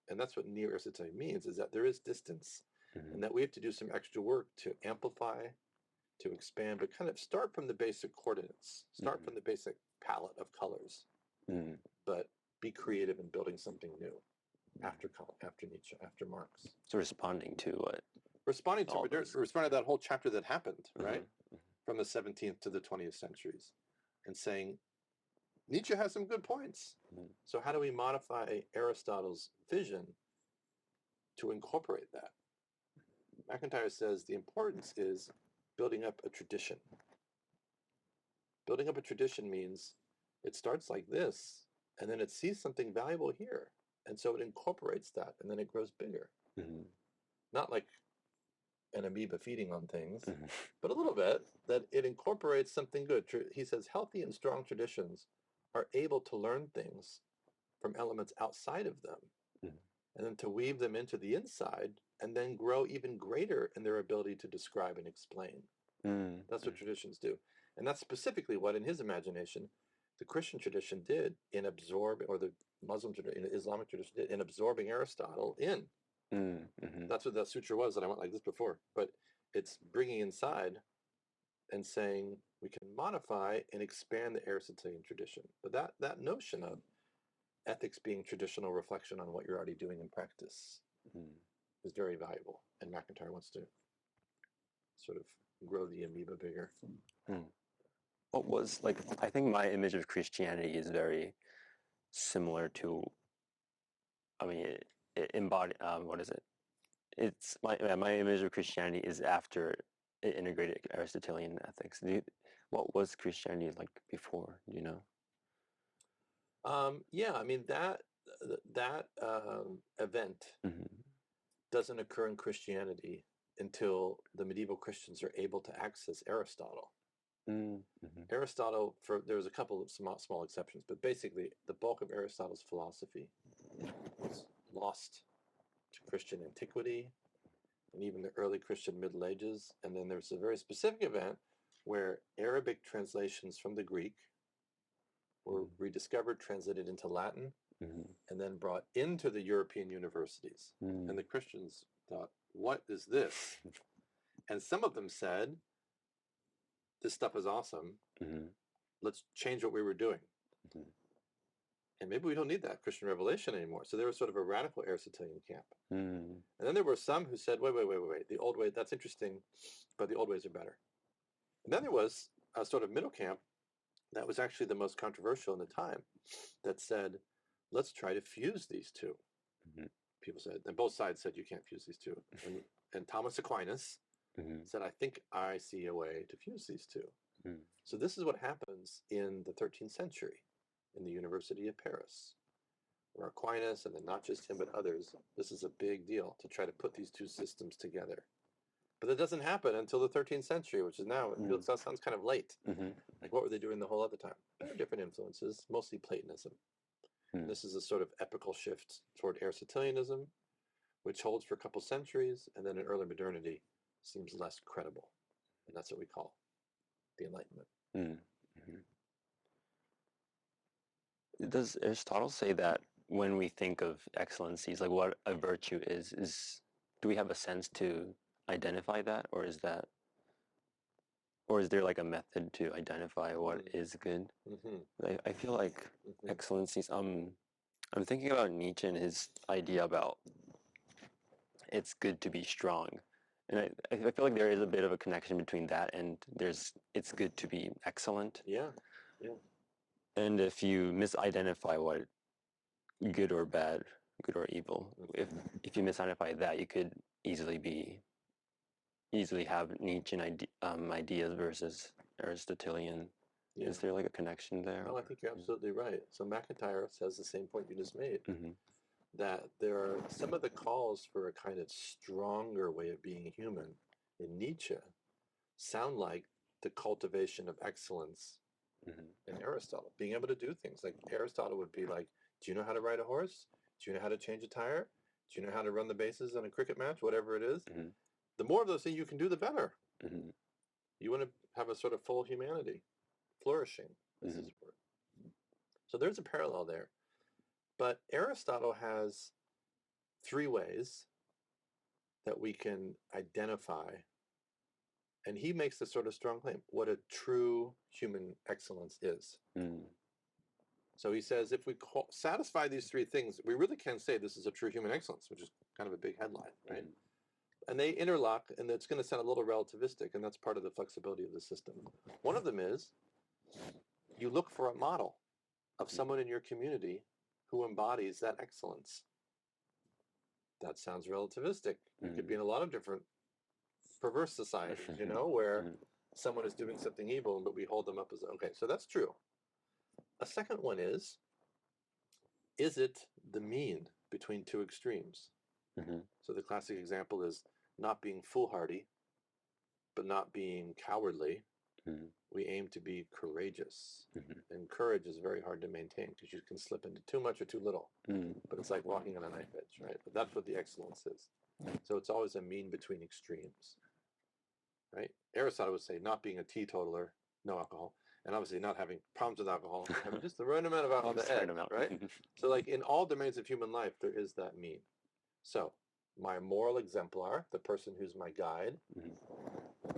And that's what neo-Aristotelian means, is that there is distance and that we have to do some extra work to amplify, to expand, but kind of start from the basic coordinates, start from the basic palette of colors, but be creative in building something new after Nietzsche, after Marx. So responding to what? Responding to that whole chapter that happened, right? from the 17th to the 20th centuries and saying, Nietzsche has some good points. So how do we modify Aristotle's vision to incorporate that? MacIntyre says the importance is building up a tradition. Building up a tradition means it starts like this, and then it sees something valuable here, and so it incorporates that, and then it grows bigger. Not like an amoeba feeding on things, but a little bit, that it incorporates something good. He says healthy and strong traditions are able to learn things from elements outside of them, and then to weave them into the inside, and then grow even greater in their ability to describe and explain. That's what traditions do. And that's specifically what, in his imagination, the Christian tradition did in absorbing, or the Muslim tradition, Islamic tradition did in absorbing Aristotle in. That's what that sutra was that I went like this before. But it's bringing inside and saying we can modify and expand the Aristotelian tradition. But that notion of ethics being traditional reflection on what you're already doing in practice is very valuable. And MacIntyre wants to sort of grow the amoeba bigger. What was, like, I think my image of Christianity is very similar to, I mean, it embodied, what is it? It's, my image of Christianity is after it integrated Aristotelian ethics. What was Christianity like before, do you know? Yeah, I mean, that event doesn't occur in Christianity until the medieval Christians are able to access Aristotle. Aristotle, there was a couple of small exceptions, but basically the bulk of Aristotle's philosophy was lost to Christian antiquity and even the early Christian Middle Ages. And then there's a very specific event where Arabic translations from the Greek were rediscovered, translated into Latin, and then brought into the European universities. And the Christians thought, what is this? And some of them said, this stuff is awesome. Let's change what we were doing. And maybe we don't need that Christian revelation anymore. So there was sort of a radical Aristotelian camp. And then there were some who said, wait. The old way, that's interesting, but the old ways are better. And then there was a sort of middle camp that was actually the most controversial in the time that said, let's try to fuse these two. People said, and both sides said you can't fuse these two. And Thomas Aquinas said, I think I see a way to fuse these two. So this is what happens in the 13th century in the University of Paris, where Aquinas, and then not just him, but others, this is a big deal to try to put these two systems together. But it doesn't happen until the 13th century, which is now, it sounds kind of late. Like, what were they doing the whole other time? There are different influences, mostly Platonism. This is a sort of epical shift toward Aristotelianism, which holds for a couple centuries, and then in early modernity seems less credible. And that's what we call the Enlightenment. Does Aristotle say that when we think of excellencies, like what a virtue is do we have a sense to identify that, or is there like a method to identify what is good? I feel like excellencies, I'm thinking about Nietzsche and his idea about it's good to be strong. And I feel like there is a bit of a connection between that and it's good to be excellent. Yeah. And if you misidentify what good or bad, good or evil, if you misidentify that, you could easily have Nietzschean ideas versus Aristotelian. Yeah. Is there like a connection there? No, I think you're absolutely right. So MacIntyre says the same point you just made, that there are some of the calls for a kind of stronger way of being human in Nietzsche sound like the cultivation of excellence in Aristotle, being able to do things. Like Aristotle would be like, do you know how to ride a horse? Do you know how to change a tire? Do you know how to run the bases in a cricket match? Whatever it is. The more of those things you can do, the better. You want to have a sort of full humanity, flourishing, is his word. So there's a parallel there. But Aristotle has three ways that we can identify, and he makes this sort of strong claim, what a true human excellence is. So he says, if we satisfy these three things, we really can say this is a true human excellence, which is kind of a big headline, right? And they interlock, and it's going to sound a little relativistic, and that's part of the flexibility of the system. One of them is you look for a model of someone in your community who embodies that excellence. That sounds relativistic. You could be in a lot of different perverse societies, where someone is doing something evil, but we hold them up as, okay, so that's true. A second one is it the mean between two extremes? So the classic example is not being foolhardy, but not being cowardly. We aim to be courageous. And courage is very hard to maintain because you can slip into too much or too little. But it's like walking on a knife edge, right? But that's what the excellence is. So it's always a mean between extremes, right? Aristotle would say not being a teetotaler, no alcohol, and obviously not having problems with alcohol, having just the right amount of alcohol on the edge, right? So like in all domains of human life, there is that mean. So my moral exemplar, the person who's my guide,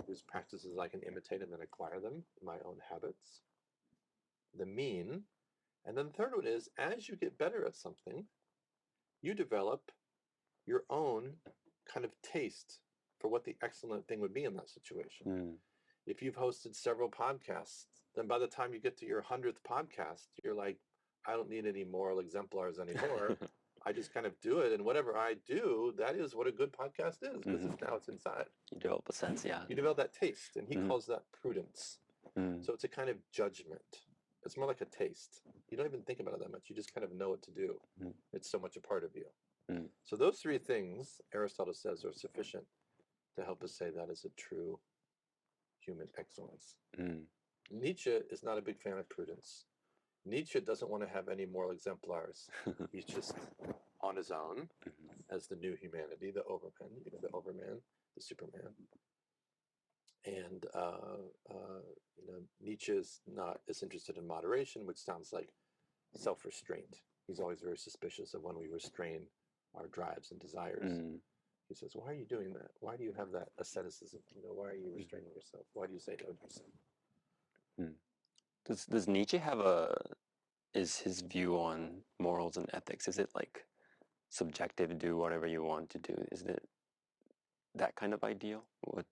whose practices I can imitate and then acquire them, my own habits, the mean. And then the third one is, as you get better at something, you develop your own kind of taste for what the excellent thing would be in that situation. If you've hosted several podcasts, then by the time you get to your 100th podcast, you're like, I don't need any moral exemplars anymore. I just kind of do it, and whatever I do, that is what a good podcast is, because now it's inside. You develop a sense, yeah. You develop that taste, and he calls that prudence. So it's a kind of judgment. It's more like a taste. You don't even think about it that much. You just kind of know what to do. It's so much a part of you. So those three things, Aristotle says, are sufficient to help us say that is a true human excellence. Nietzsche is not a big fan of prudence. Nietzsche doesn't want to have any moral exemplars. He's just on his own as the new humanity, the overman, the overman, the superman. And Nietzsche is not as interested in moderation, which sounds like self-restraint. He's always very suspicious of when we restrain our drives and desires. He says, why are you doing that? Why do you have that asceticism? Why are you restraining yourself? Why do you say no to yourself? Does Nietzsche have is his view on morals and ethics, is it like subjective, do whatever you want to do? Is it that kind of ideal? What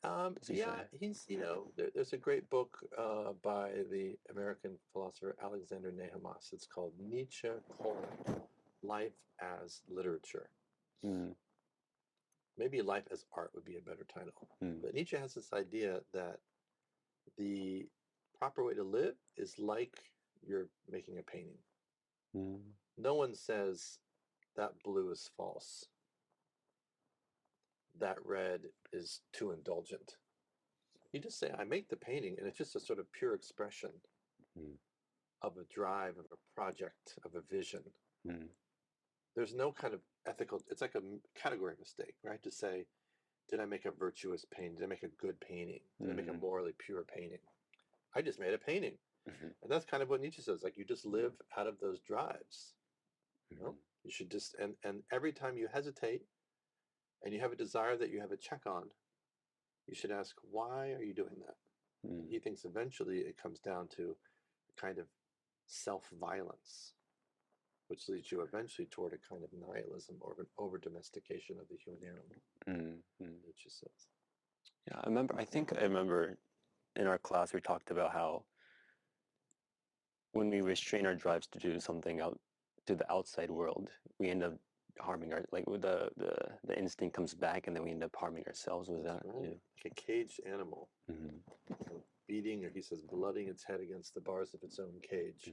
does he say? He's, there's a great book by the American philosopher Alexander Nehamas. It's called Nietzsche, Life as Literature. Maybe Life as Art would be a better title. But Nietzsche has this idea that the proper way to live is like you're making a painting. No one says that blue is false. That red is too indulgent. You just say, I make the painting, and it's just a sort of pure expression of a drive, of a project, of a vision. There's no kind of ethical, it's like a category mistake, right? To say, did I make a virtuous painting? Did I make a good painting? Did I make a morally pure painting? I just made a painting. And that's kind of what Nietzsche says, like you just live out of those drives. You should just, and every time you hesitate and you have a desire that you have a check on, you should ask, why are you doing that? He thinks eventually it comes down to a kind of self-violence, which leads you eventually toward a kind of nihilism or an over-domestication of the human animal, Nietzsche says. Yeah, I remember in our class we talked about how when we restrain our drives to do something out to the outside world, we end up harming the instinct comes back, and then we end up harming ourselves with that. Right. Like a caged animal, beating, or he says, blooding its head against the bars of its own cage.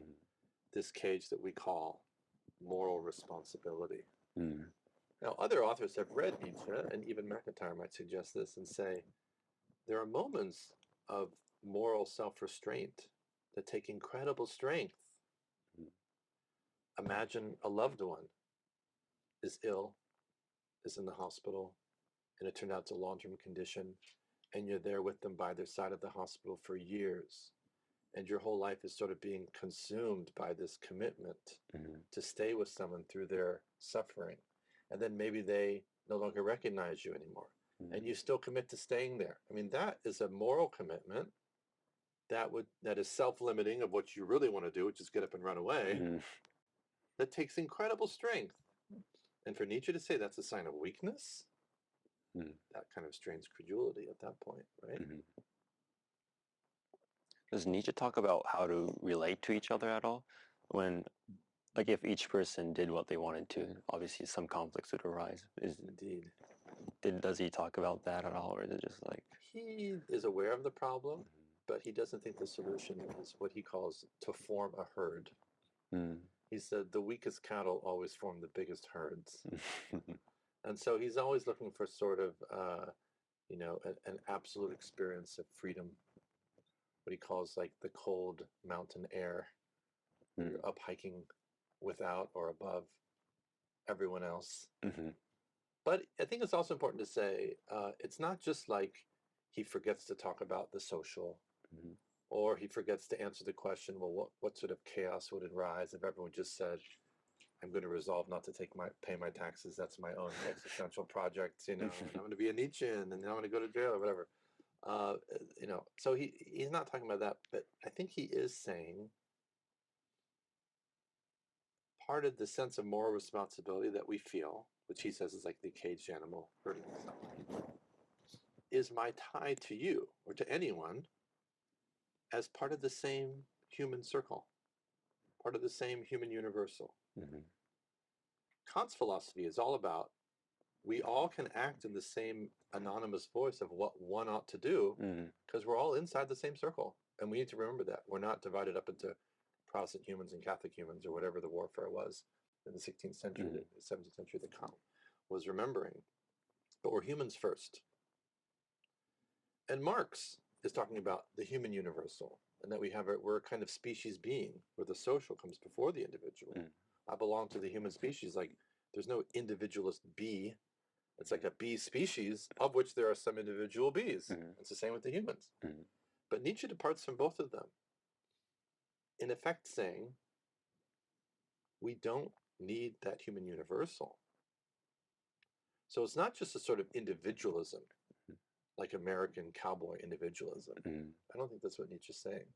This cage that we call moral responsibility. Now, other authors have read Nietzsche, and even MacIntyre might suggest this and say, there are moments of moral self-restraint that take incredible strength. Imagine a loved one is ill, is in the hospital, and it turned out it's a long-term condition, and you're there with them by their side of the hospital for years, and your whole life is sort of being consumed by this commitment to stay with someone through their suffering, and then maybe they no longer recognize you anymore, and you still commit to staying there. I mean, that is a moral commitment that is self-limiting of what you really want to do, which is get up and run away. That takes incredible strength. And for Nietzsche to say that's a sign of weakness, that kind of strange credulity at that point, right? Does Nietzsche talk about how to relate to each other at all? When, like, if each person did what they wanted to, obviously some conflicts would arise. Indeed. Does he talk about that at all, or is it just like... He is aware of the problem, but he doesn't think the solution is what he calls to form a herd. He said the weakest cattle always form the biggest herds. And so he's always looking for sort of, an absolute experience of freedom, what he calls like the cold mountain air. You're up hiking without or above everyone else. But I think it's also important to say it's not just like he forgets to talk about the social, or he forgets to answer the question, well, what sort of chaos would arise if everyone just said, I'm going to resolve not to pay my taxes. That's my own existential project, and I'm going to be a Nietzschean, and I'm going to go to jail or whatever. So he's not talking about that, but I think he is saying part of the sense of moral responsibility that we feel, which he says is like the caged animal hurting itself, is my tie to you or to anyone as part of the same human circle, part of the same human universal. Kant's philosophy is all about we all can act in the same anonymous voice of what one ought to do because we're all inside the same circle. And we need to remember that. We're not divided up into Protestant humans and Catholic humans or whatever the warfare was in the 16th century, the 17th century that Kant was remembering. But we're humans first. And Marx is talking about the human universal and that we're a kind of species being where the social comes before the individual. I belong to the human species. Like there's no individualist bee. It's like a bee species of which there are some individual bees. It's the same with the humans. But Nietzsche departs from both of them, in effect saying, we don't need that human universal. So it's not just a sort of individualism, like American cowboy individualism. I don't think that's what Nietzsche's saying.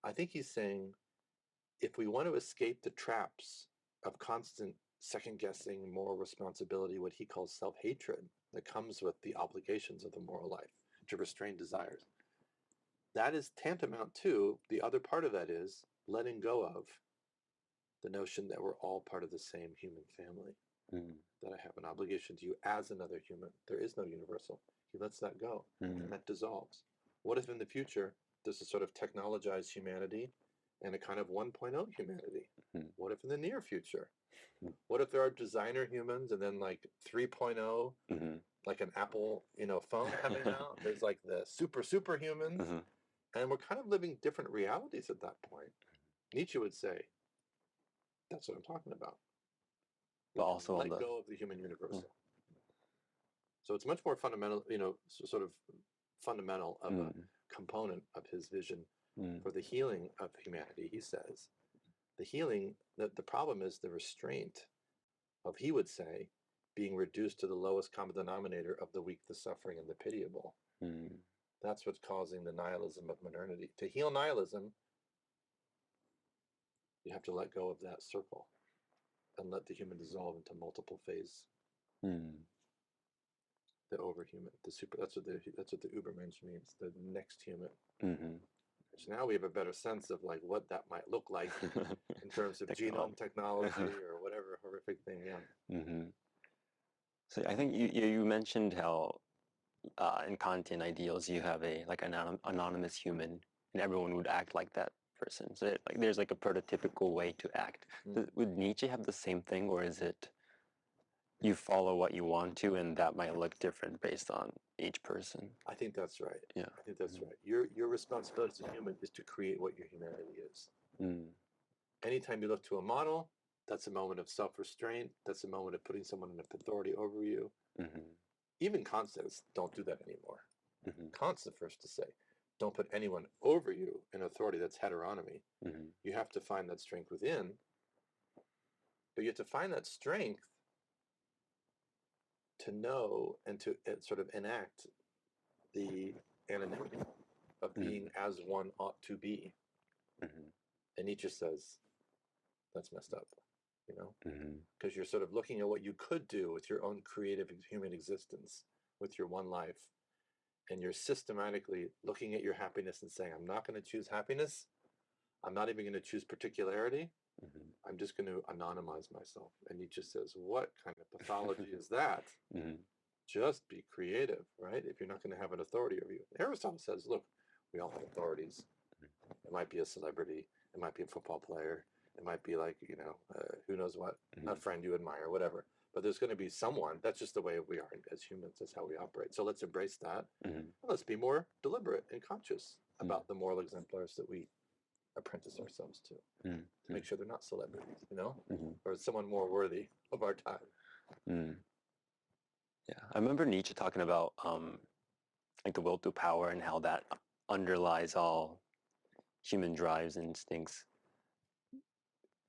I think he's saying, if we want to escape the traps of constant second-guessing moral responsibility, what he calls self-hatred, that comes with the obligations of the moral life, to restrain desires, that is tantamount to, the other part of that is, letting go of the notion that we're all part of the same human family, that I have an obligation to you as another human. There is no universal. He lets that go, and that dissolves. What if in the future there's a sort of technologized humanity and a kind of 1.0 humanity? What if in the near future? What if there are designer humans and then like 3.0, like an Apple, phone coming out? There's like the super humans, and we're kind of living different realities at that point. Nietzsche would say, that's what I'm talking about. But also let go of the human universal. So it's much more fundamental, sort of fundamental of a component of his vision for the healing of humanity. He says the healing, the problem is the restraint of, he would say, being reduced to the lowest common denominator of the weak, the suffering, and the pitiable. That's what's causing the nihilism of modernity. To heal nihilism, you have to let go of that circle and let the human dissolve into multiple phase. The overhuman, the super. That's what the Ubermensch means. The next human. So now we have a better sense of like what that might look like in terms of genome technology or whatever horrific thing. So I think you mentioned how in Kantian ideals you have an anonymous human, and everyone would act like that person. So there's like a prototypical way to act. Would Nietzsche have the same thing, or is it you follow what you want to, and that might look different based on each person? I think that's right. Yeah, I think that's right. Your responsibility as a human is to create what your humanity is. Anytime you look to a model, that's a moment of self-restraint. That's a moment of putting someone in authority over you. Even Kant says, don't do that anymore. Kant's the first to say, don't put anyone over you in authority. That's heteronomy. You have to find that strength within, but you have to find that strength to know and to sort of enact the anonymity of being as one ought to be. And Nietzsche says, that's messed up, because you're sort of looking at what you could do with your own creative human existence with your one life, and you're systematically looking at your happiness and saying, I'm not going to choose happiness. I'm not even going to choose particularity. I'm just going to anonymize myself. And Nietzsche says, what kind of pathology is that? Just be creative, right? If you're not going to have an authority over you. Aristotle says, look, we all have authorities. It might be a celebrity. It might be a football player. It might be like, who knows what, a friend you admire, whatever. But there's going to be someone. That's just the way we are as humans. That's how we operate. So let's embrace that. Let's be more deliberate and conscious about the moral exemplars that we apprentice ourselves to make sure they're not celebrities, or someone more worthy of our time. Yeah, I remember Nietzsche talking about like the will to power and how that underlies all human drives and instincts.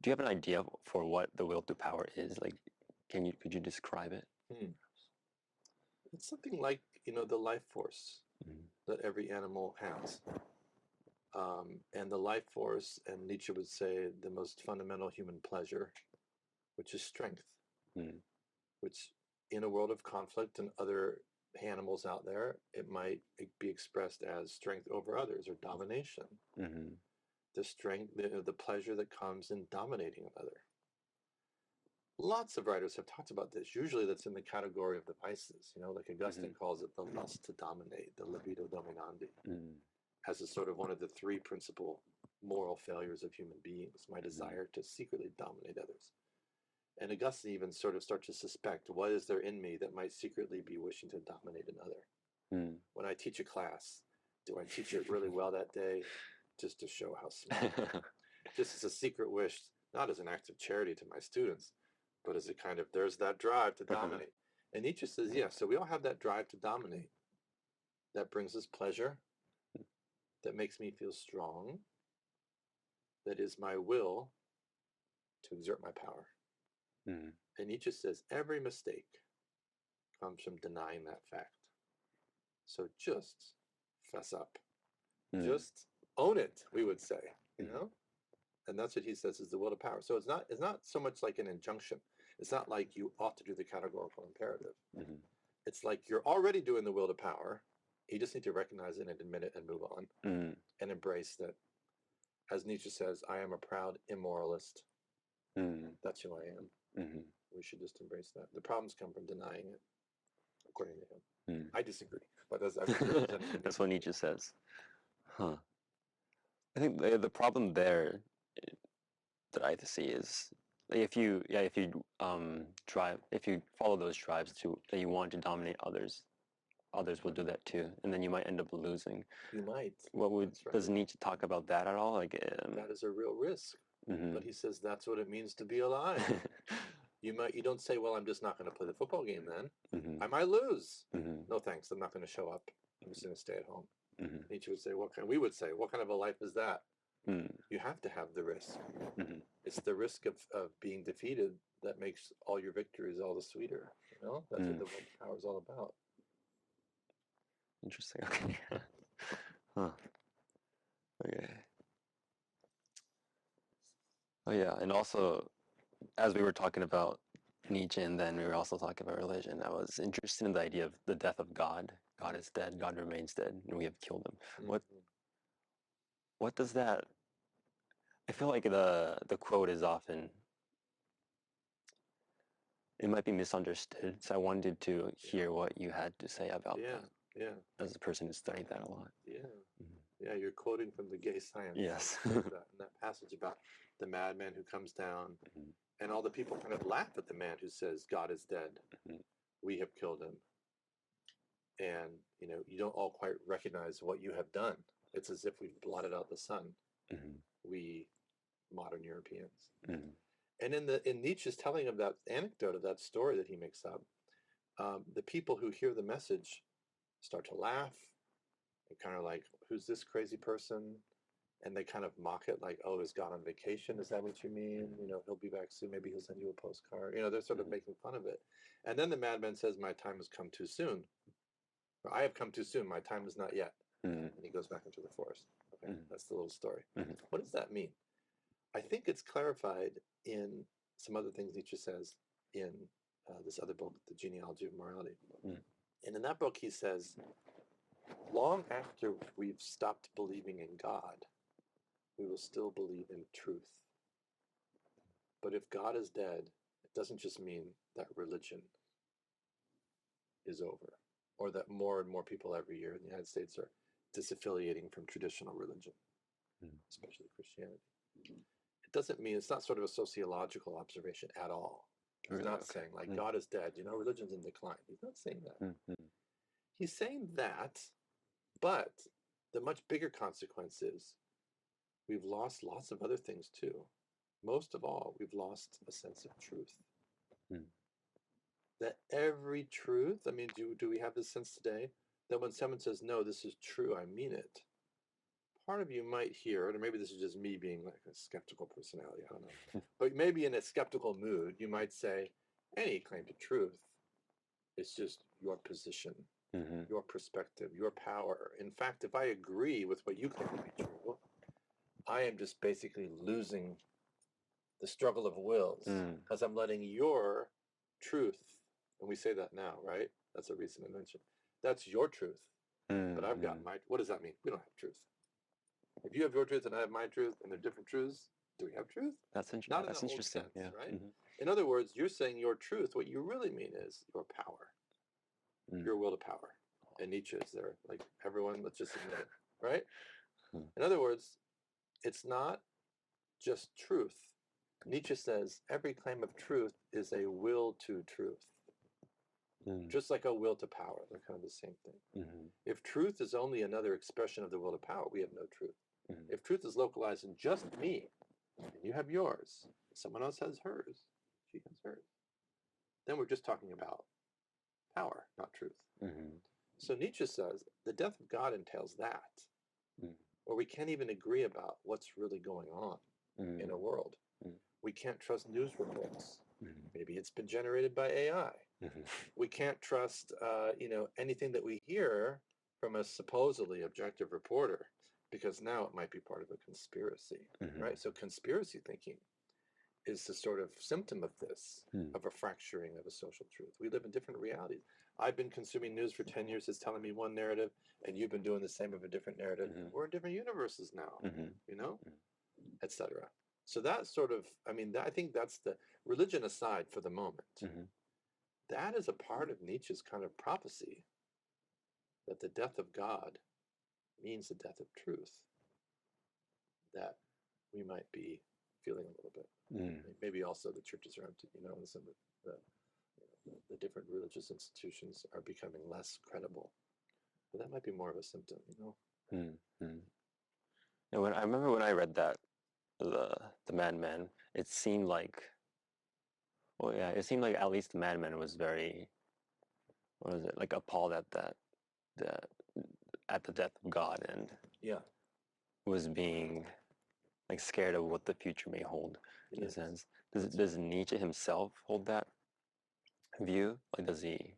Do you have an idea for what the will to power is? Like, could you describe it? It's something like, the life force that every animal has. And the life force, and Nietzsche would say the most fundamental human pleasure, which is strength, which in a world of conflict and other animals out there, it might be expressed as strength over others or domination. The strength, the pleasure that comes in dominating another. Lots of writers have talked about this. Usually that's in the category of the vices, like Augustine calls it the lust to dominate, the libido dominandi, as a sort of one of the three principal moral failures of human beings, my desire to secretly dominate others. And Augustine even sort of starts to suspect, what is there in me that might secretly be wishing to dominate another? When I teach a class, do I teach it really well that day just to show how smart I am? Just as a secret wish, not as an act of charity to my students, but as a kind of, there's that drive to dominate. And Nietzsche says, so we all have that drive to dominate. That brings us pleasure. That makes me feel strong. That is my will to exert my power. And Nietzsche says every mistake comes from denying that fact. So just fess up. Just own it, we would say, And that's what he says is the will to power. So it's not so much like an injunction. It's not like you ought to do the categorical imperative. It's like you're already doing the will to power. You just need to recognize it and admit it and move on and embrace that. As Nietzsche says, I am a proud immoralist. That's who I am. We should just embrace that. The problems come from denying it, according to him. I disagree, but that's what Nietzsche says. I think the problem there that I see is if you follow those drives that you want to dominate others will do that too, and then you might end up losing. You might. Does Nietzsche talk about that at all? Like that is a real risk. But he says that's what it means to be alive. You don't say, well, I'm just not going to play the football game then. I might lose. No thanks, I'm not going to show up. I'm just going to stay at home. Nietzsche would say, we would say, what kind of a life is that? You have to have the risk. It's the risk of being defeated that makes all your victories all the sweeter. That's what the will to power is all about. Interesting. Okay. Okay. Oh yeah, and also, as we were talking about Nietzsche, and then we were also talking about religion, I was interested in the idea of the death of God. God is dead. God remains dead, and we have killed him. What does that? I feel like the quote is often, it might be misunderstood. So I wanted to hear what you had to say about that. Yeah. As a person who studied that a lot. Yeah, you're quoting from the Gay Science. Yes. that passage about the madman who comes down, and all the people kind of laugh at the man who says, God is dead. We have killed him. And, you don't all quite recognize what you have done. It's as if we've blotted out the sun. We modern Europeans. And in Nietzsche's telling of that anecdote, of that story that he makes up, the people who hear the message start to laugh and kind of like, who's this crazy person? And they kind of mock it like, oh, is God on vacation? Is that what you mean? He'll be back soon. Maybe he'll send you a postcard. They're sort of making fun of it. And then the madman says, my time has come too soon. Or, I have come too soon. My time is not yet. And he goes back into the forest. Okay, that's the little story. What does that mean? I think it's clarified in some other things Nietzsche says in this other book, The Genealogy of Morality. And in that book, he says, long after we've stopped believing in God, we will still believe in truth. But if God is dead, it doesn't just mean that religion is over, or that more and more people every year in the United States are disaffiliating from traditional religion, especially Christianity. It doesn't mean, it's not sort of a sociological observation at all. He's not saying, like, God is dead, religion's in decline. He's not saying that. He's saying that, but the much bigger consequence is we've lost lots of other things too. Most of all, we've lost a sense of truth. That every truth, I mean, do we have this sense today that when someone says, no, this is true, I mean it, part of you might hear it, or maybe this is just me being like a skeptical personality, I don't know. But maybe in a skeptical mood, you might say, any claim to truth is just your position, your perspective, your power. In fact, if I agree with what you claim to be true, I am just basically losing the struggle of wills because I'm letting your truth, and we say that now, right? That's a recent invention. That's your truth, but I've got my, what does that mean? We don't have truth. If you have your truth and I have my truth and they're different truths, do we have truth? That's interesting. Not in That's the old interesting. sense, right? In other words, you're saying your truth. What you really mean is your power, your will to power. And Nietzsche is there, like, everyone, let's just admit it, right? In other words, it's not just truth. Nietzsche says every claim of truth is a will to truth. Just like a will to power, they're kind of the same thing. If truth is only another expression of the will to power, we have no truth. If truth is localized in just me, and you have yours, someone else has hers, she has hers, then we're just talking about power, not truth. So Nietzsche says the death of God entails that, or we can't even agree about what's really going on in a world. We can't trust news reports. Maybe it's been generated by AI. We can't trust, anything that we hear from a supposedly objective reporter, because now it might be part of a conspiracy, right? So conspiracy thinking is the sort of symptom of this, of a fracturing of a social truth. We live in different realities. I've been consuming news for 10 years. It's telling me one narrative, and you've been doing the same of a different narrative. We're in different universes now, etc. So that sort of, I think that's the, religion aside for the moment, that is a part of Nietzsche's kind of prophecy, that the death of God means the death of truth, that we might be feeling a little bit. Maybe also the churches are empty, and some of the different religious institutions are becoming less credible. But that might be more of a symptom, And I remember when I read that, the Madman, it seemed like, it seemed like at least the Madman was very, like appalled at at the death of God, and was being like scared of what the future may hold, in a sense. Does Nietzsche himself hold that view? Like, does he,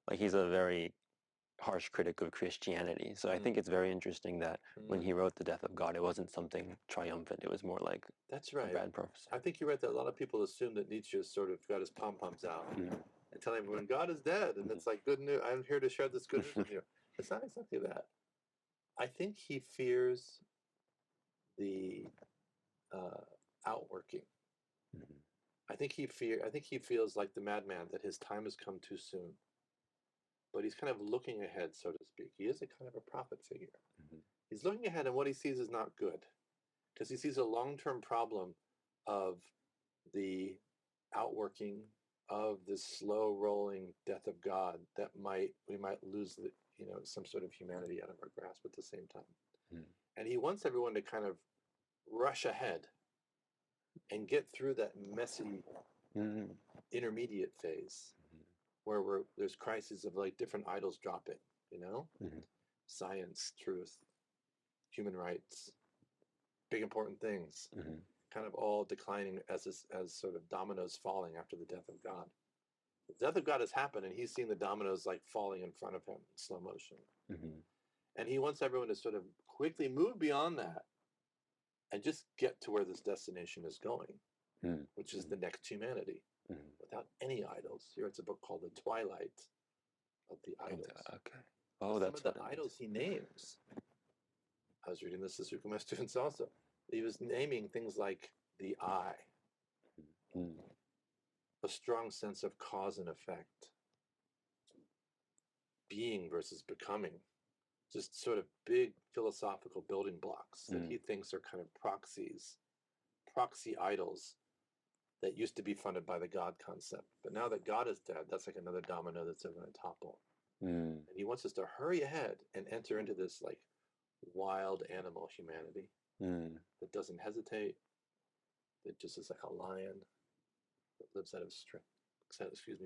like, he's a very harsh critic of Christianity. So I think it's very interesting that when he wrote The Death of God, it wasn't something triumphant. It was more like that's right. a bad prophecy. I think you're right that a lot of people assume that Nietzsche has sort of got his pom-poms out and telling everyone God is dead, and it's like, good news. I'm here to share this good news with you. It's not exactly that. I think he fears the outworking. I think he feels like the madman, that his time has come too soon. But he's kind of looking ahead, so to speak. He is a kind of a prophet figure. He's looking ahead, and what he sees is not good, because he sees a long-term problem of the outworking of this slow-rolling death of God that we might lose some sort of humanity out of our grasp at the same time. And he wants everyone to kind of rush ahead and get through that messy intermediate phase where there's crises of like different idols dropping, science, truth, human rights, big important things, kind of all declining as sort of dominoes falling after the death of God. The death of God has happened, and he's seeing the dominoes like falling in front of him in slow motion. And he wants everyone to sort of quickly move beyond that and just get to where this destination is going, which is the next humanity, without any idols. He writes a book called The Twilight of the idols. Okay. Oh, Some that's of the idols he names. I was reading this week with my students also. He was naming things like the I, a strong sense of cause and effect, being versus becoming, just sort of big philosophical building blocks that he thinks are kind of proxy idols that used to be funded by the God concept. But now that God is dead, that's like another domino that's going to topple. And he wants us to hurry ahead and enter into this like wild animal humanity that doesn't hesitate, that just is like a lion that lives out of strength.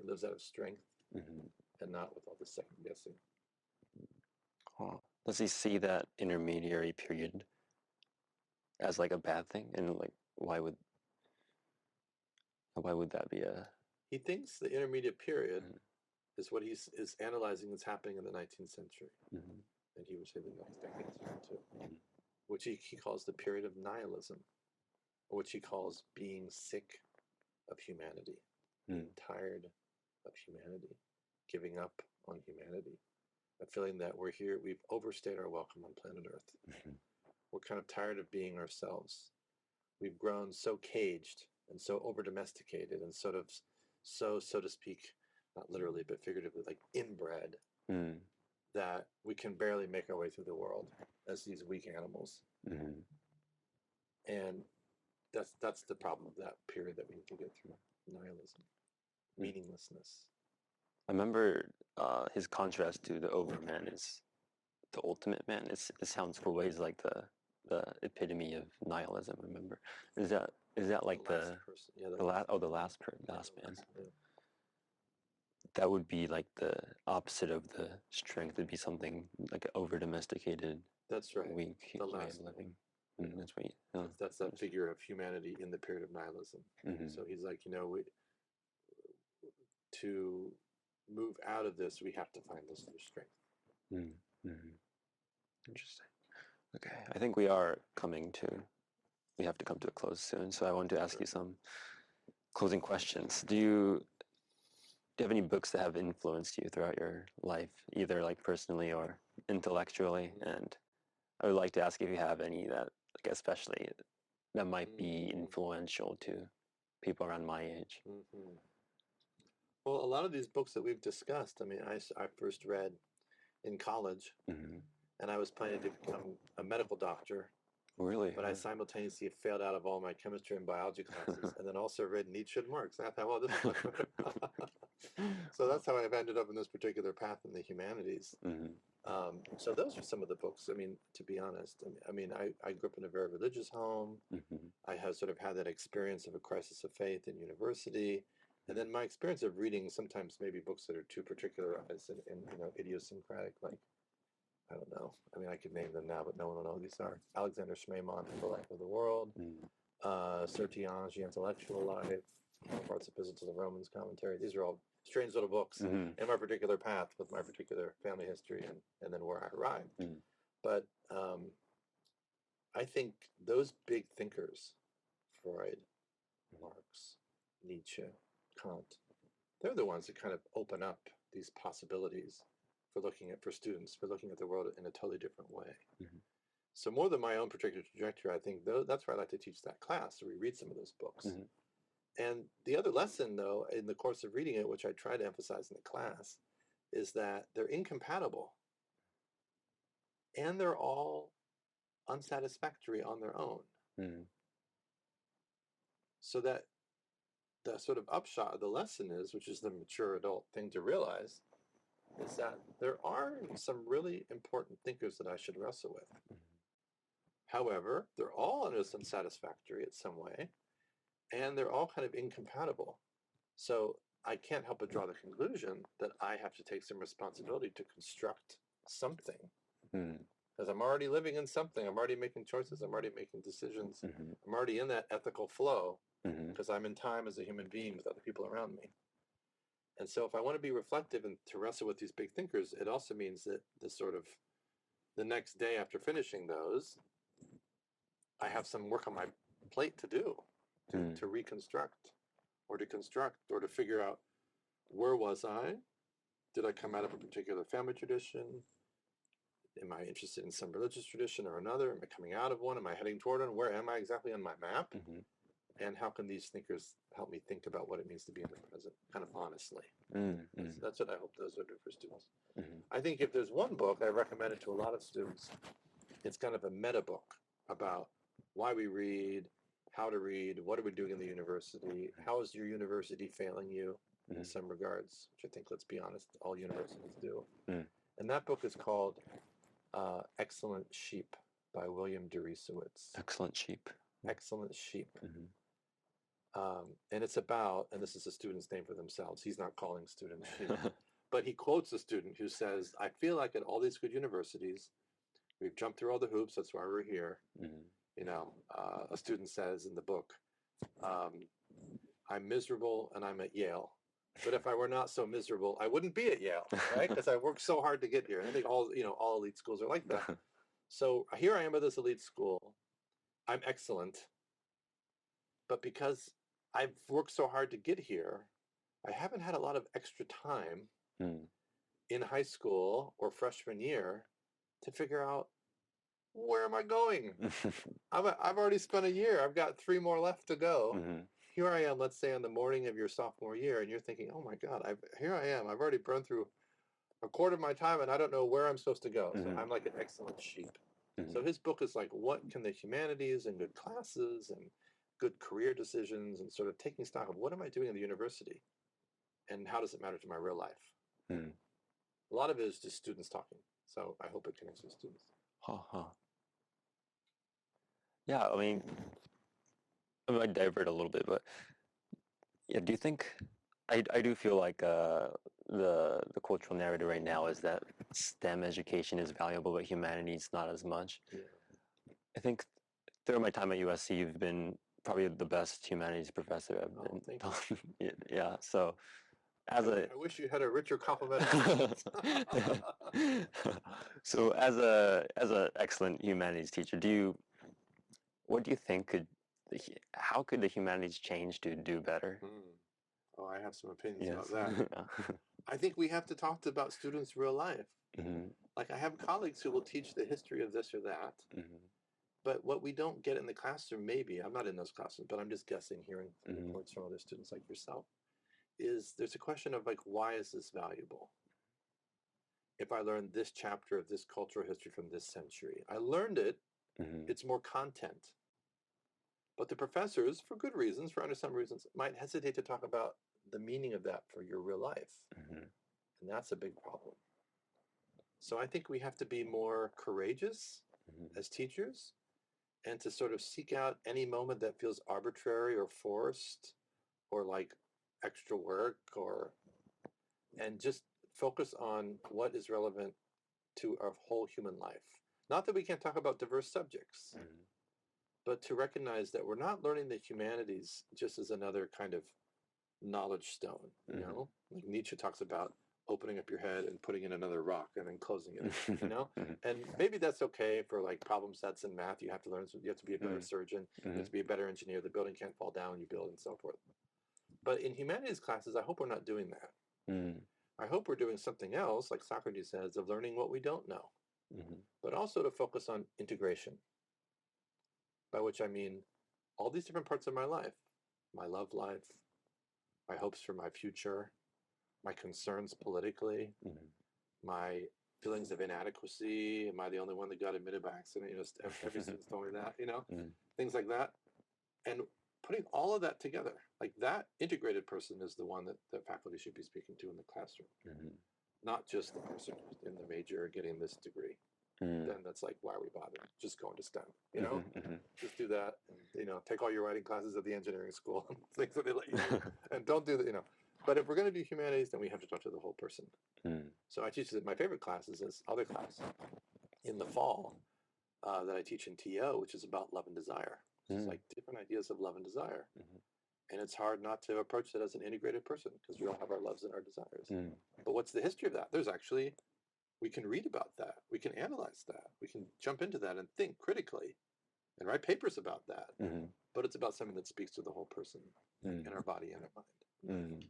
Lives out of strength and not with all the second guessing. Does he see that intermediary period as like a bad thing, and like why would that be a? He thinks the intermediate period is what he's analyzing is happening in the 19th century, and he would say the next decades too, which he calls the period of nihilism, which he calls being sick of humanity, being tired of humanity, giving up on humanity, a feeling that we're here, we've overstayed our welcome on planet Earth. We're kind of tired of being ourselves. We've grown so caged and so over-domesticated and sort of so to speak, not literally, but figuratively, like inbred, that we can barely make our way through the world as these weak animals. And that's the problem of that period that we need to get through. Nihilism, meaninglessness. I remember his contrast to the Overman is the ultimate man. It sounds cool, but he's like the epitome of nihilism. Remember, is that like the last man? Yeah. That would be like the opposite of the strength. It'd be something like an over domesticated. That's right. Weak The way last of living. That's right. That's that figure of humanity in the period of nihilism. So he's like, to move out of this, we have to find this new strength. Interesting. Okay, I think we have to come to a close soon. So I want to ask you some closing questions. Do you have any books that have influenced you throughout your life, either like personally or intellectually? And I would like to ask if you have any that, like, especially that might be influential to people around my age. Well, a lot of these books that we've discussed, I mean, I first read in college, and I was planning to become a medical doctor. Really? But I simultaneously failed out of all my chemistry and biology classes, and then also read Nietzsche and Marx. And I thought, well, this is much better. So that's how I've ended up in this particular path in the humanities. So those are some of the books. I mean, to be honest, I grew up in a very religious home. I have sort of had that experience of a crisis of faith in university. And then my experience of reading sometimes maybe books that are too particularized and idiosyncratic, like, I don't know. I mean, I could name them now, but no one will know who these are. Alexander Schmemann, The Life of the World, Sir Theology, Intellectual Life, Parts of Epistle to the Romans Commentary. These are all strange little books in my particular path with my particular family history and then where I arrived. But I think those big thinkers, Freud, Marx, Nietzsche, Kant, they're the ones that kind of open up these possibilities for students, for looking at the world in a totally different way. So more than my own particular trajectory, I think that's why I like to teach that class, so we read some of those books. And the other lesson, though, in the course of reading it, which I try to emphasize in the class, is that they're incompatible. And they're all unsatisfactory on their own. So that the sort of upshot of the lesson is, which is the mature adult thing to realize, is that there are some really important thinkers that I should wrestle with. However, they're all unsatisfactory in some way, and they're all kind of incompatible. So I can't help but draw the conclusion that I have to take some responsibility to construct something. Because I'm already living in something. I'm already making choices. I'm already making decisions. I'm already in that ethical flow because I'm in time as a human being with other people around me. And so if I want to be reflective and to wrestle with these big thinkers, it also means that the next day after finishing those, I have some work on my plate to do, to reconstruct or to construct or to figure out, where was I? Did I come out of a particular family tradition? Am I interested in some religious tradition or another? Am I coming out of one? Am I heading toward one? Where am I exactly on my map? And how can these thinkers help me think about what it means to be in the present, kind of honestly? That's what I hope those would do for students. I think if there's one book I recommend it to a lot of students, it's kind of a meta book about why we read, how to read, what are we doing in the university, how is your university failing you in some regards, which I think, let's be honest, all universities do. And that book is called Excellent Sheep by William Deresiewicz. Excellent Sheep. Excellent Sheep. And it's about, and this is the student's name for themselves, he's not calling students sheep, but he quotes a student who says, I feel like at all these good universities, we've jumped through all the hoops, that's why we're here. You know, a student says in the book, I'm miserable and I'm at Yale. But if I were not so miserable, I wouldn't be at Yale, right? Because I worked so hard to get here. And I think all elite schools are like that. So here I am at this elite school. I'm excellent. But because I've worked so hard to get here, I haven't had a lot of extra time in high school or freshman year to figure out, where am I going? I've already spent a year. I've got 3 more left to go. Here I am, let's say on the morning of your sophomore year, and you're thinking, oh my God, here I am. I've already burned through a quarter of my time, and I don't know where I'm supposed to go. So I'm like an excellent sheep. So his book is like, what can the humanities and good classes and good career decisions and sort of taking stock of what am I doing in the university? And how does it matter to my real life? A lot of it is just students talking. So I hope it connects with students. Yeah, I mean, I might divert a little bit, but yeah, do you think, I do feel like the cultural narrative right now is that STEM education is valuable, but humanities not as much. I think through my time at USC, you've been probably the best humanities professor I've been taught. Yeah, so I wish you had a richer compliment. So as a excellent humanities teacher, what do you think how could the humanities change to do better? Oh, I have some opinions about that. I think we have to talk about students' real life. Like I have colleagues who will teach the history of this or that, but what we don't get in the classroom, maybe, I'm not in those classrooms, but I'm just guessing, hearing reports from other students like yourself, is there's a question of like, why is this valuable? If I learned this chapter of this cultural history from this century, I learned it, it's more content. But the professors, for good reasons, for understandable reasons, might hesitate to talk about the meaning of that for your real life. And that's a big problem. So I think we have to be more courageous as teachers and to sort of seek out any moment that feels arbitrary or forced or like extra work and just focus on what is relevant to our whole human life. Not that we can't talk about diverse subjects, but to recognize that we're not learning the humanities just as another kind of knowledge stone, you know? Like Nietzsche talks about opening up your head and putting in another rock and then closing it, you know? And maybe that's okay for like problem sets in math. You have to learn, so you have to be a better surgeon, you have to be a better engineer, the building can't fall down, you build and so forth. But in humanities classes, I hope we're not doing that. I hope we're doing something else, like Socrates says, of learning what we don't know, but also to focus on integration, by which I mean all these different parts of my life, my love life, my hopes for my future, my concerns politically, my feelings of inadequacy. Am I the only one that got admitted by accident? You know, every student's told me that, you know, things like that. And putting all of that together, like that integrated person is the one that faculty should be speaking to in the classroom, not just the person in the major getting this degree. Then that's like, why are we bothered? Just go into STEM, you know? Just do that, and, you know, take all your writing classes at the engineering school, things that they let you do, and don't do that, you know. But if we're going to do humanities, then we have to talk to the whole person. So I teach my favorite class is this other class in the fall that I teach in TO, which is about love and desire. It's like different ideas of love and desire. And it's hard not to approach it as an integrated person because we all have our loves and our desires. But what's the history of that? There's actually, we can read about that. We can analyze that. We can jump into that and think critically and write papers about that. But it's about something that speaks to the whole person in our body and our mind.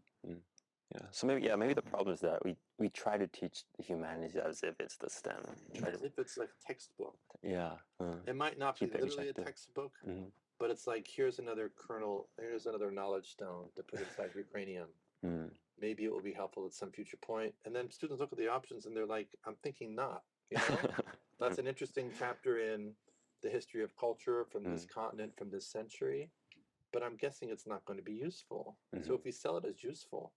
Yeah. So maybe the problem is that we try to teach the humanities as if it's the STEM. As if it's like a textbook. Yeah. It might not be Keep it literally a objective. textbook, Mm-hmm. but it's like, here's another kernel, here's another knowledge stone to put inside your cranium. Mm. Maybe it will be helpful at some future point. And then students look at the options and they're like, I'm thinking not. You know, that's an interesting chapter in the history of culture from this continent, from this century. But I'm guessing it's not going to be useful. Mm-hmm. So if we sell it as useful,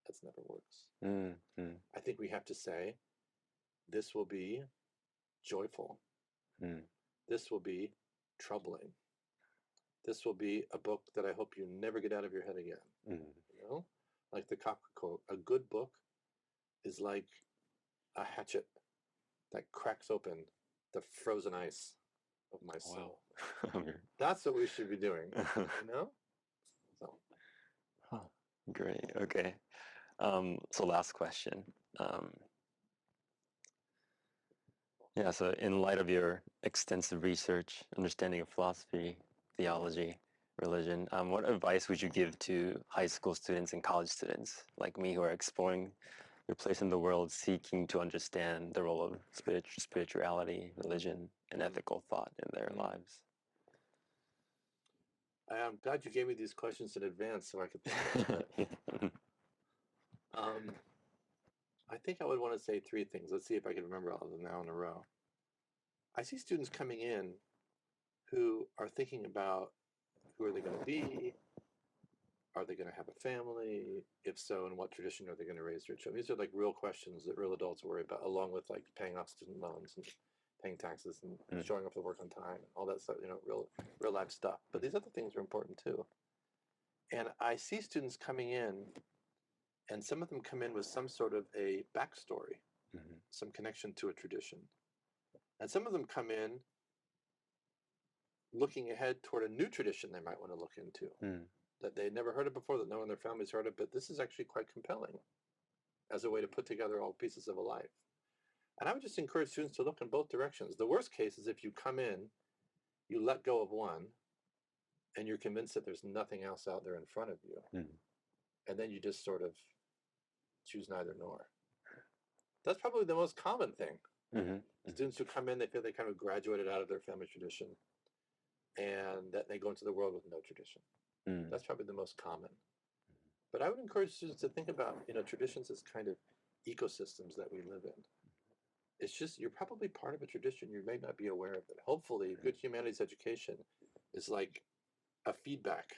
that never works. Mm-hmm. I think we have to say, this will be joyful. Mm. This will be troubling. This will be a book that I hope you never get out of your head again. Mm. You know, like the Kafka quote, a good book is like a hatchet that cracks open the frozen ice of my soul. Wow. That's what we should be doing, you know? So. Huh. Great. Okay. So last question. Yeah, so in light of your extensive research, understanding of philosophy, theology, religion, what advice would you give to high school students and college students like me who are exploring their place in the world, seeking to understand the role of spirituality, religion, and ethical thought in their lives? I'm glad you gave me these questions in advance so I could think about it. I think I would want to say three things. Let's see if I can remember all of them now in a row. I see students coming in who are thinking about who are they going to be? Are they going to have a family? If so, in what tradition are they going to raise their children? These are like real questions that real adults worry about, along with like paying off student loans and paying taxes and showing up to work on time and all that stuff, you know, real life stuff. But these other things are important too. And I see students coming in, and some of them come in with some sort of a backstory, some connection to a tradition. And some of them come in looking ahead toward a new tradition they might want to look into that they'd never heard of before, that no one in their family's heard of, but this is actually quite compelling as a way to put together all pieces of a life. And I would just encourage students to look in both directions. The worst case is if you come in, you let go of one, and you're convinced that there's nothing else out there in front of you. And then you just sort of choose neither nor. That's probably the most common thing. Students who come in, they feel they kind of graduated out of their family tradition, and that they go into the world with no tradition. That's probably the most common. But I would encourage students to think about, you know, traditions as kind of ecosystems that we live in. It's just, you're probably part of a tradition. You may not be aware of it. Hopefully, good humanities education is like a feedback.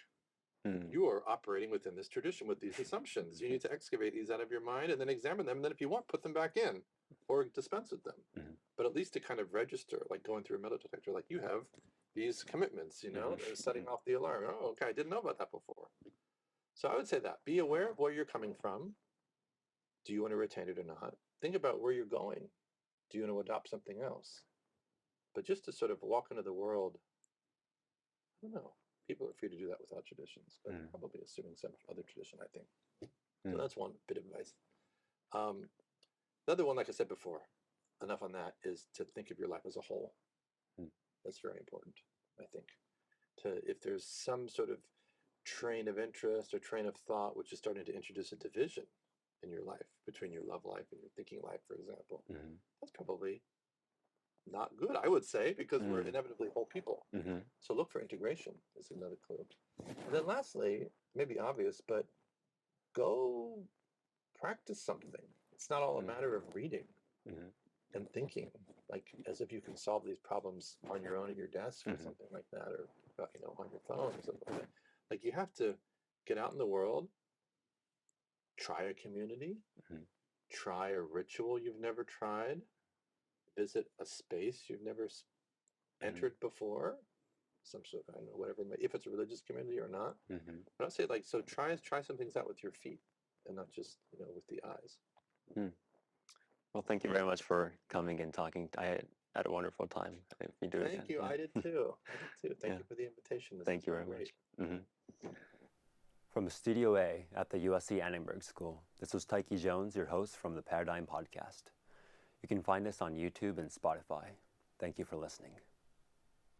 You are operating within this tradition with these assumptions. You need to excavate these out of your mind and then examine them. And then if you want, put them back in or dispense with them. But at least to kind of register, like going through a metal detector, like you have these commitments, you know, setting off the alarm. Oh, okay, I didn't know about that before. So I would say that. Be aware of where you're coming from. Do you want to retain it or not? Think about where you're going. Do you want to adopt something else? But just to sort of walk into the world, I don't know. People are free to do that without traditions, but probably assuming some other tradition, I think. So that's one bit of advice. The other one, like I said before, enough on that, is to think of your life as a whole. That's very important, I think. If there's some sort of train of interest or train of thought which is starting to introduce a division in your life, between your love life and your thinking life, for example, that's probably not good, I would say, because we're inevitably whole people. So look for integration is another clue. And then lastly, maybe obvious, but go practice something. It's not all a matter of reading and thinking, like as if you can solve these problems on your own at your desk or something like that, or you know, on your phone or something like that. Like you have to get out in the world, try a community, try a ritual you've never tried, visit a space you've never entered before, some sort of, I don't know, whatever, if it's a religious community or not. But I'd say, like, so try some things out with your feet and not just, you know, with the eyes. Well, thank you very much for coming and talking. I had a wonderful time. If you do it Thank again. you. Yeah. I did too. Thank you for the invitation. Thank you very much. From Studio A at the USC Annenberg School, this was Tyche Jones, your host from the Paradigm Podcast. You can find us on YouTube and Spotify. Thank you for listening.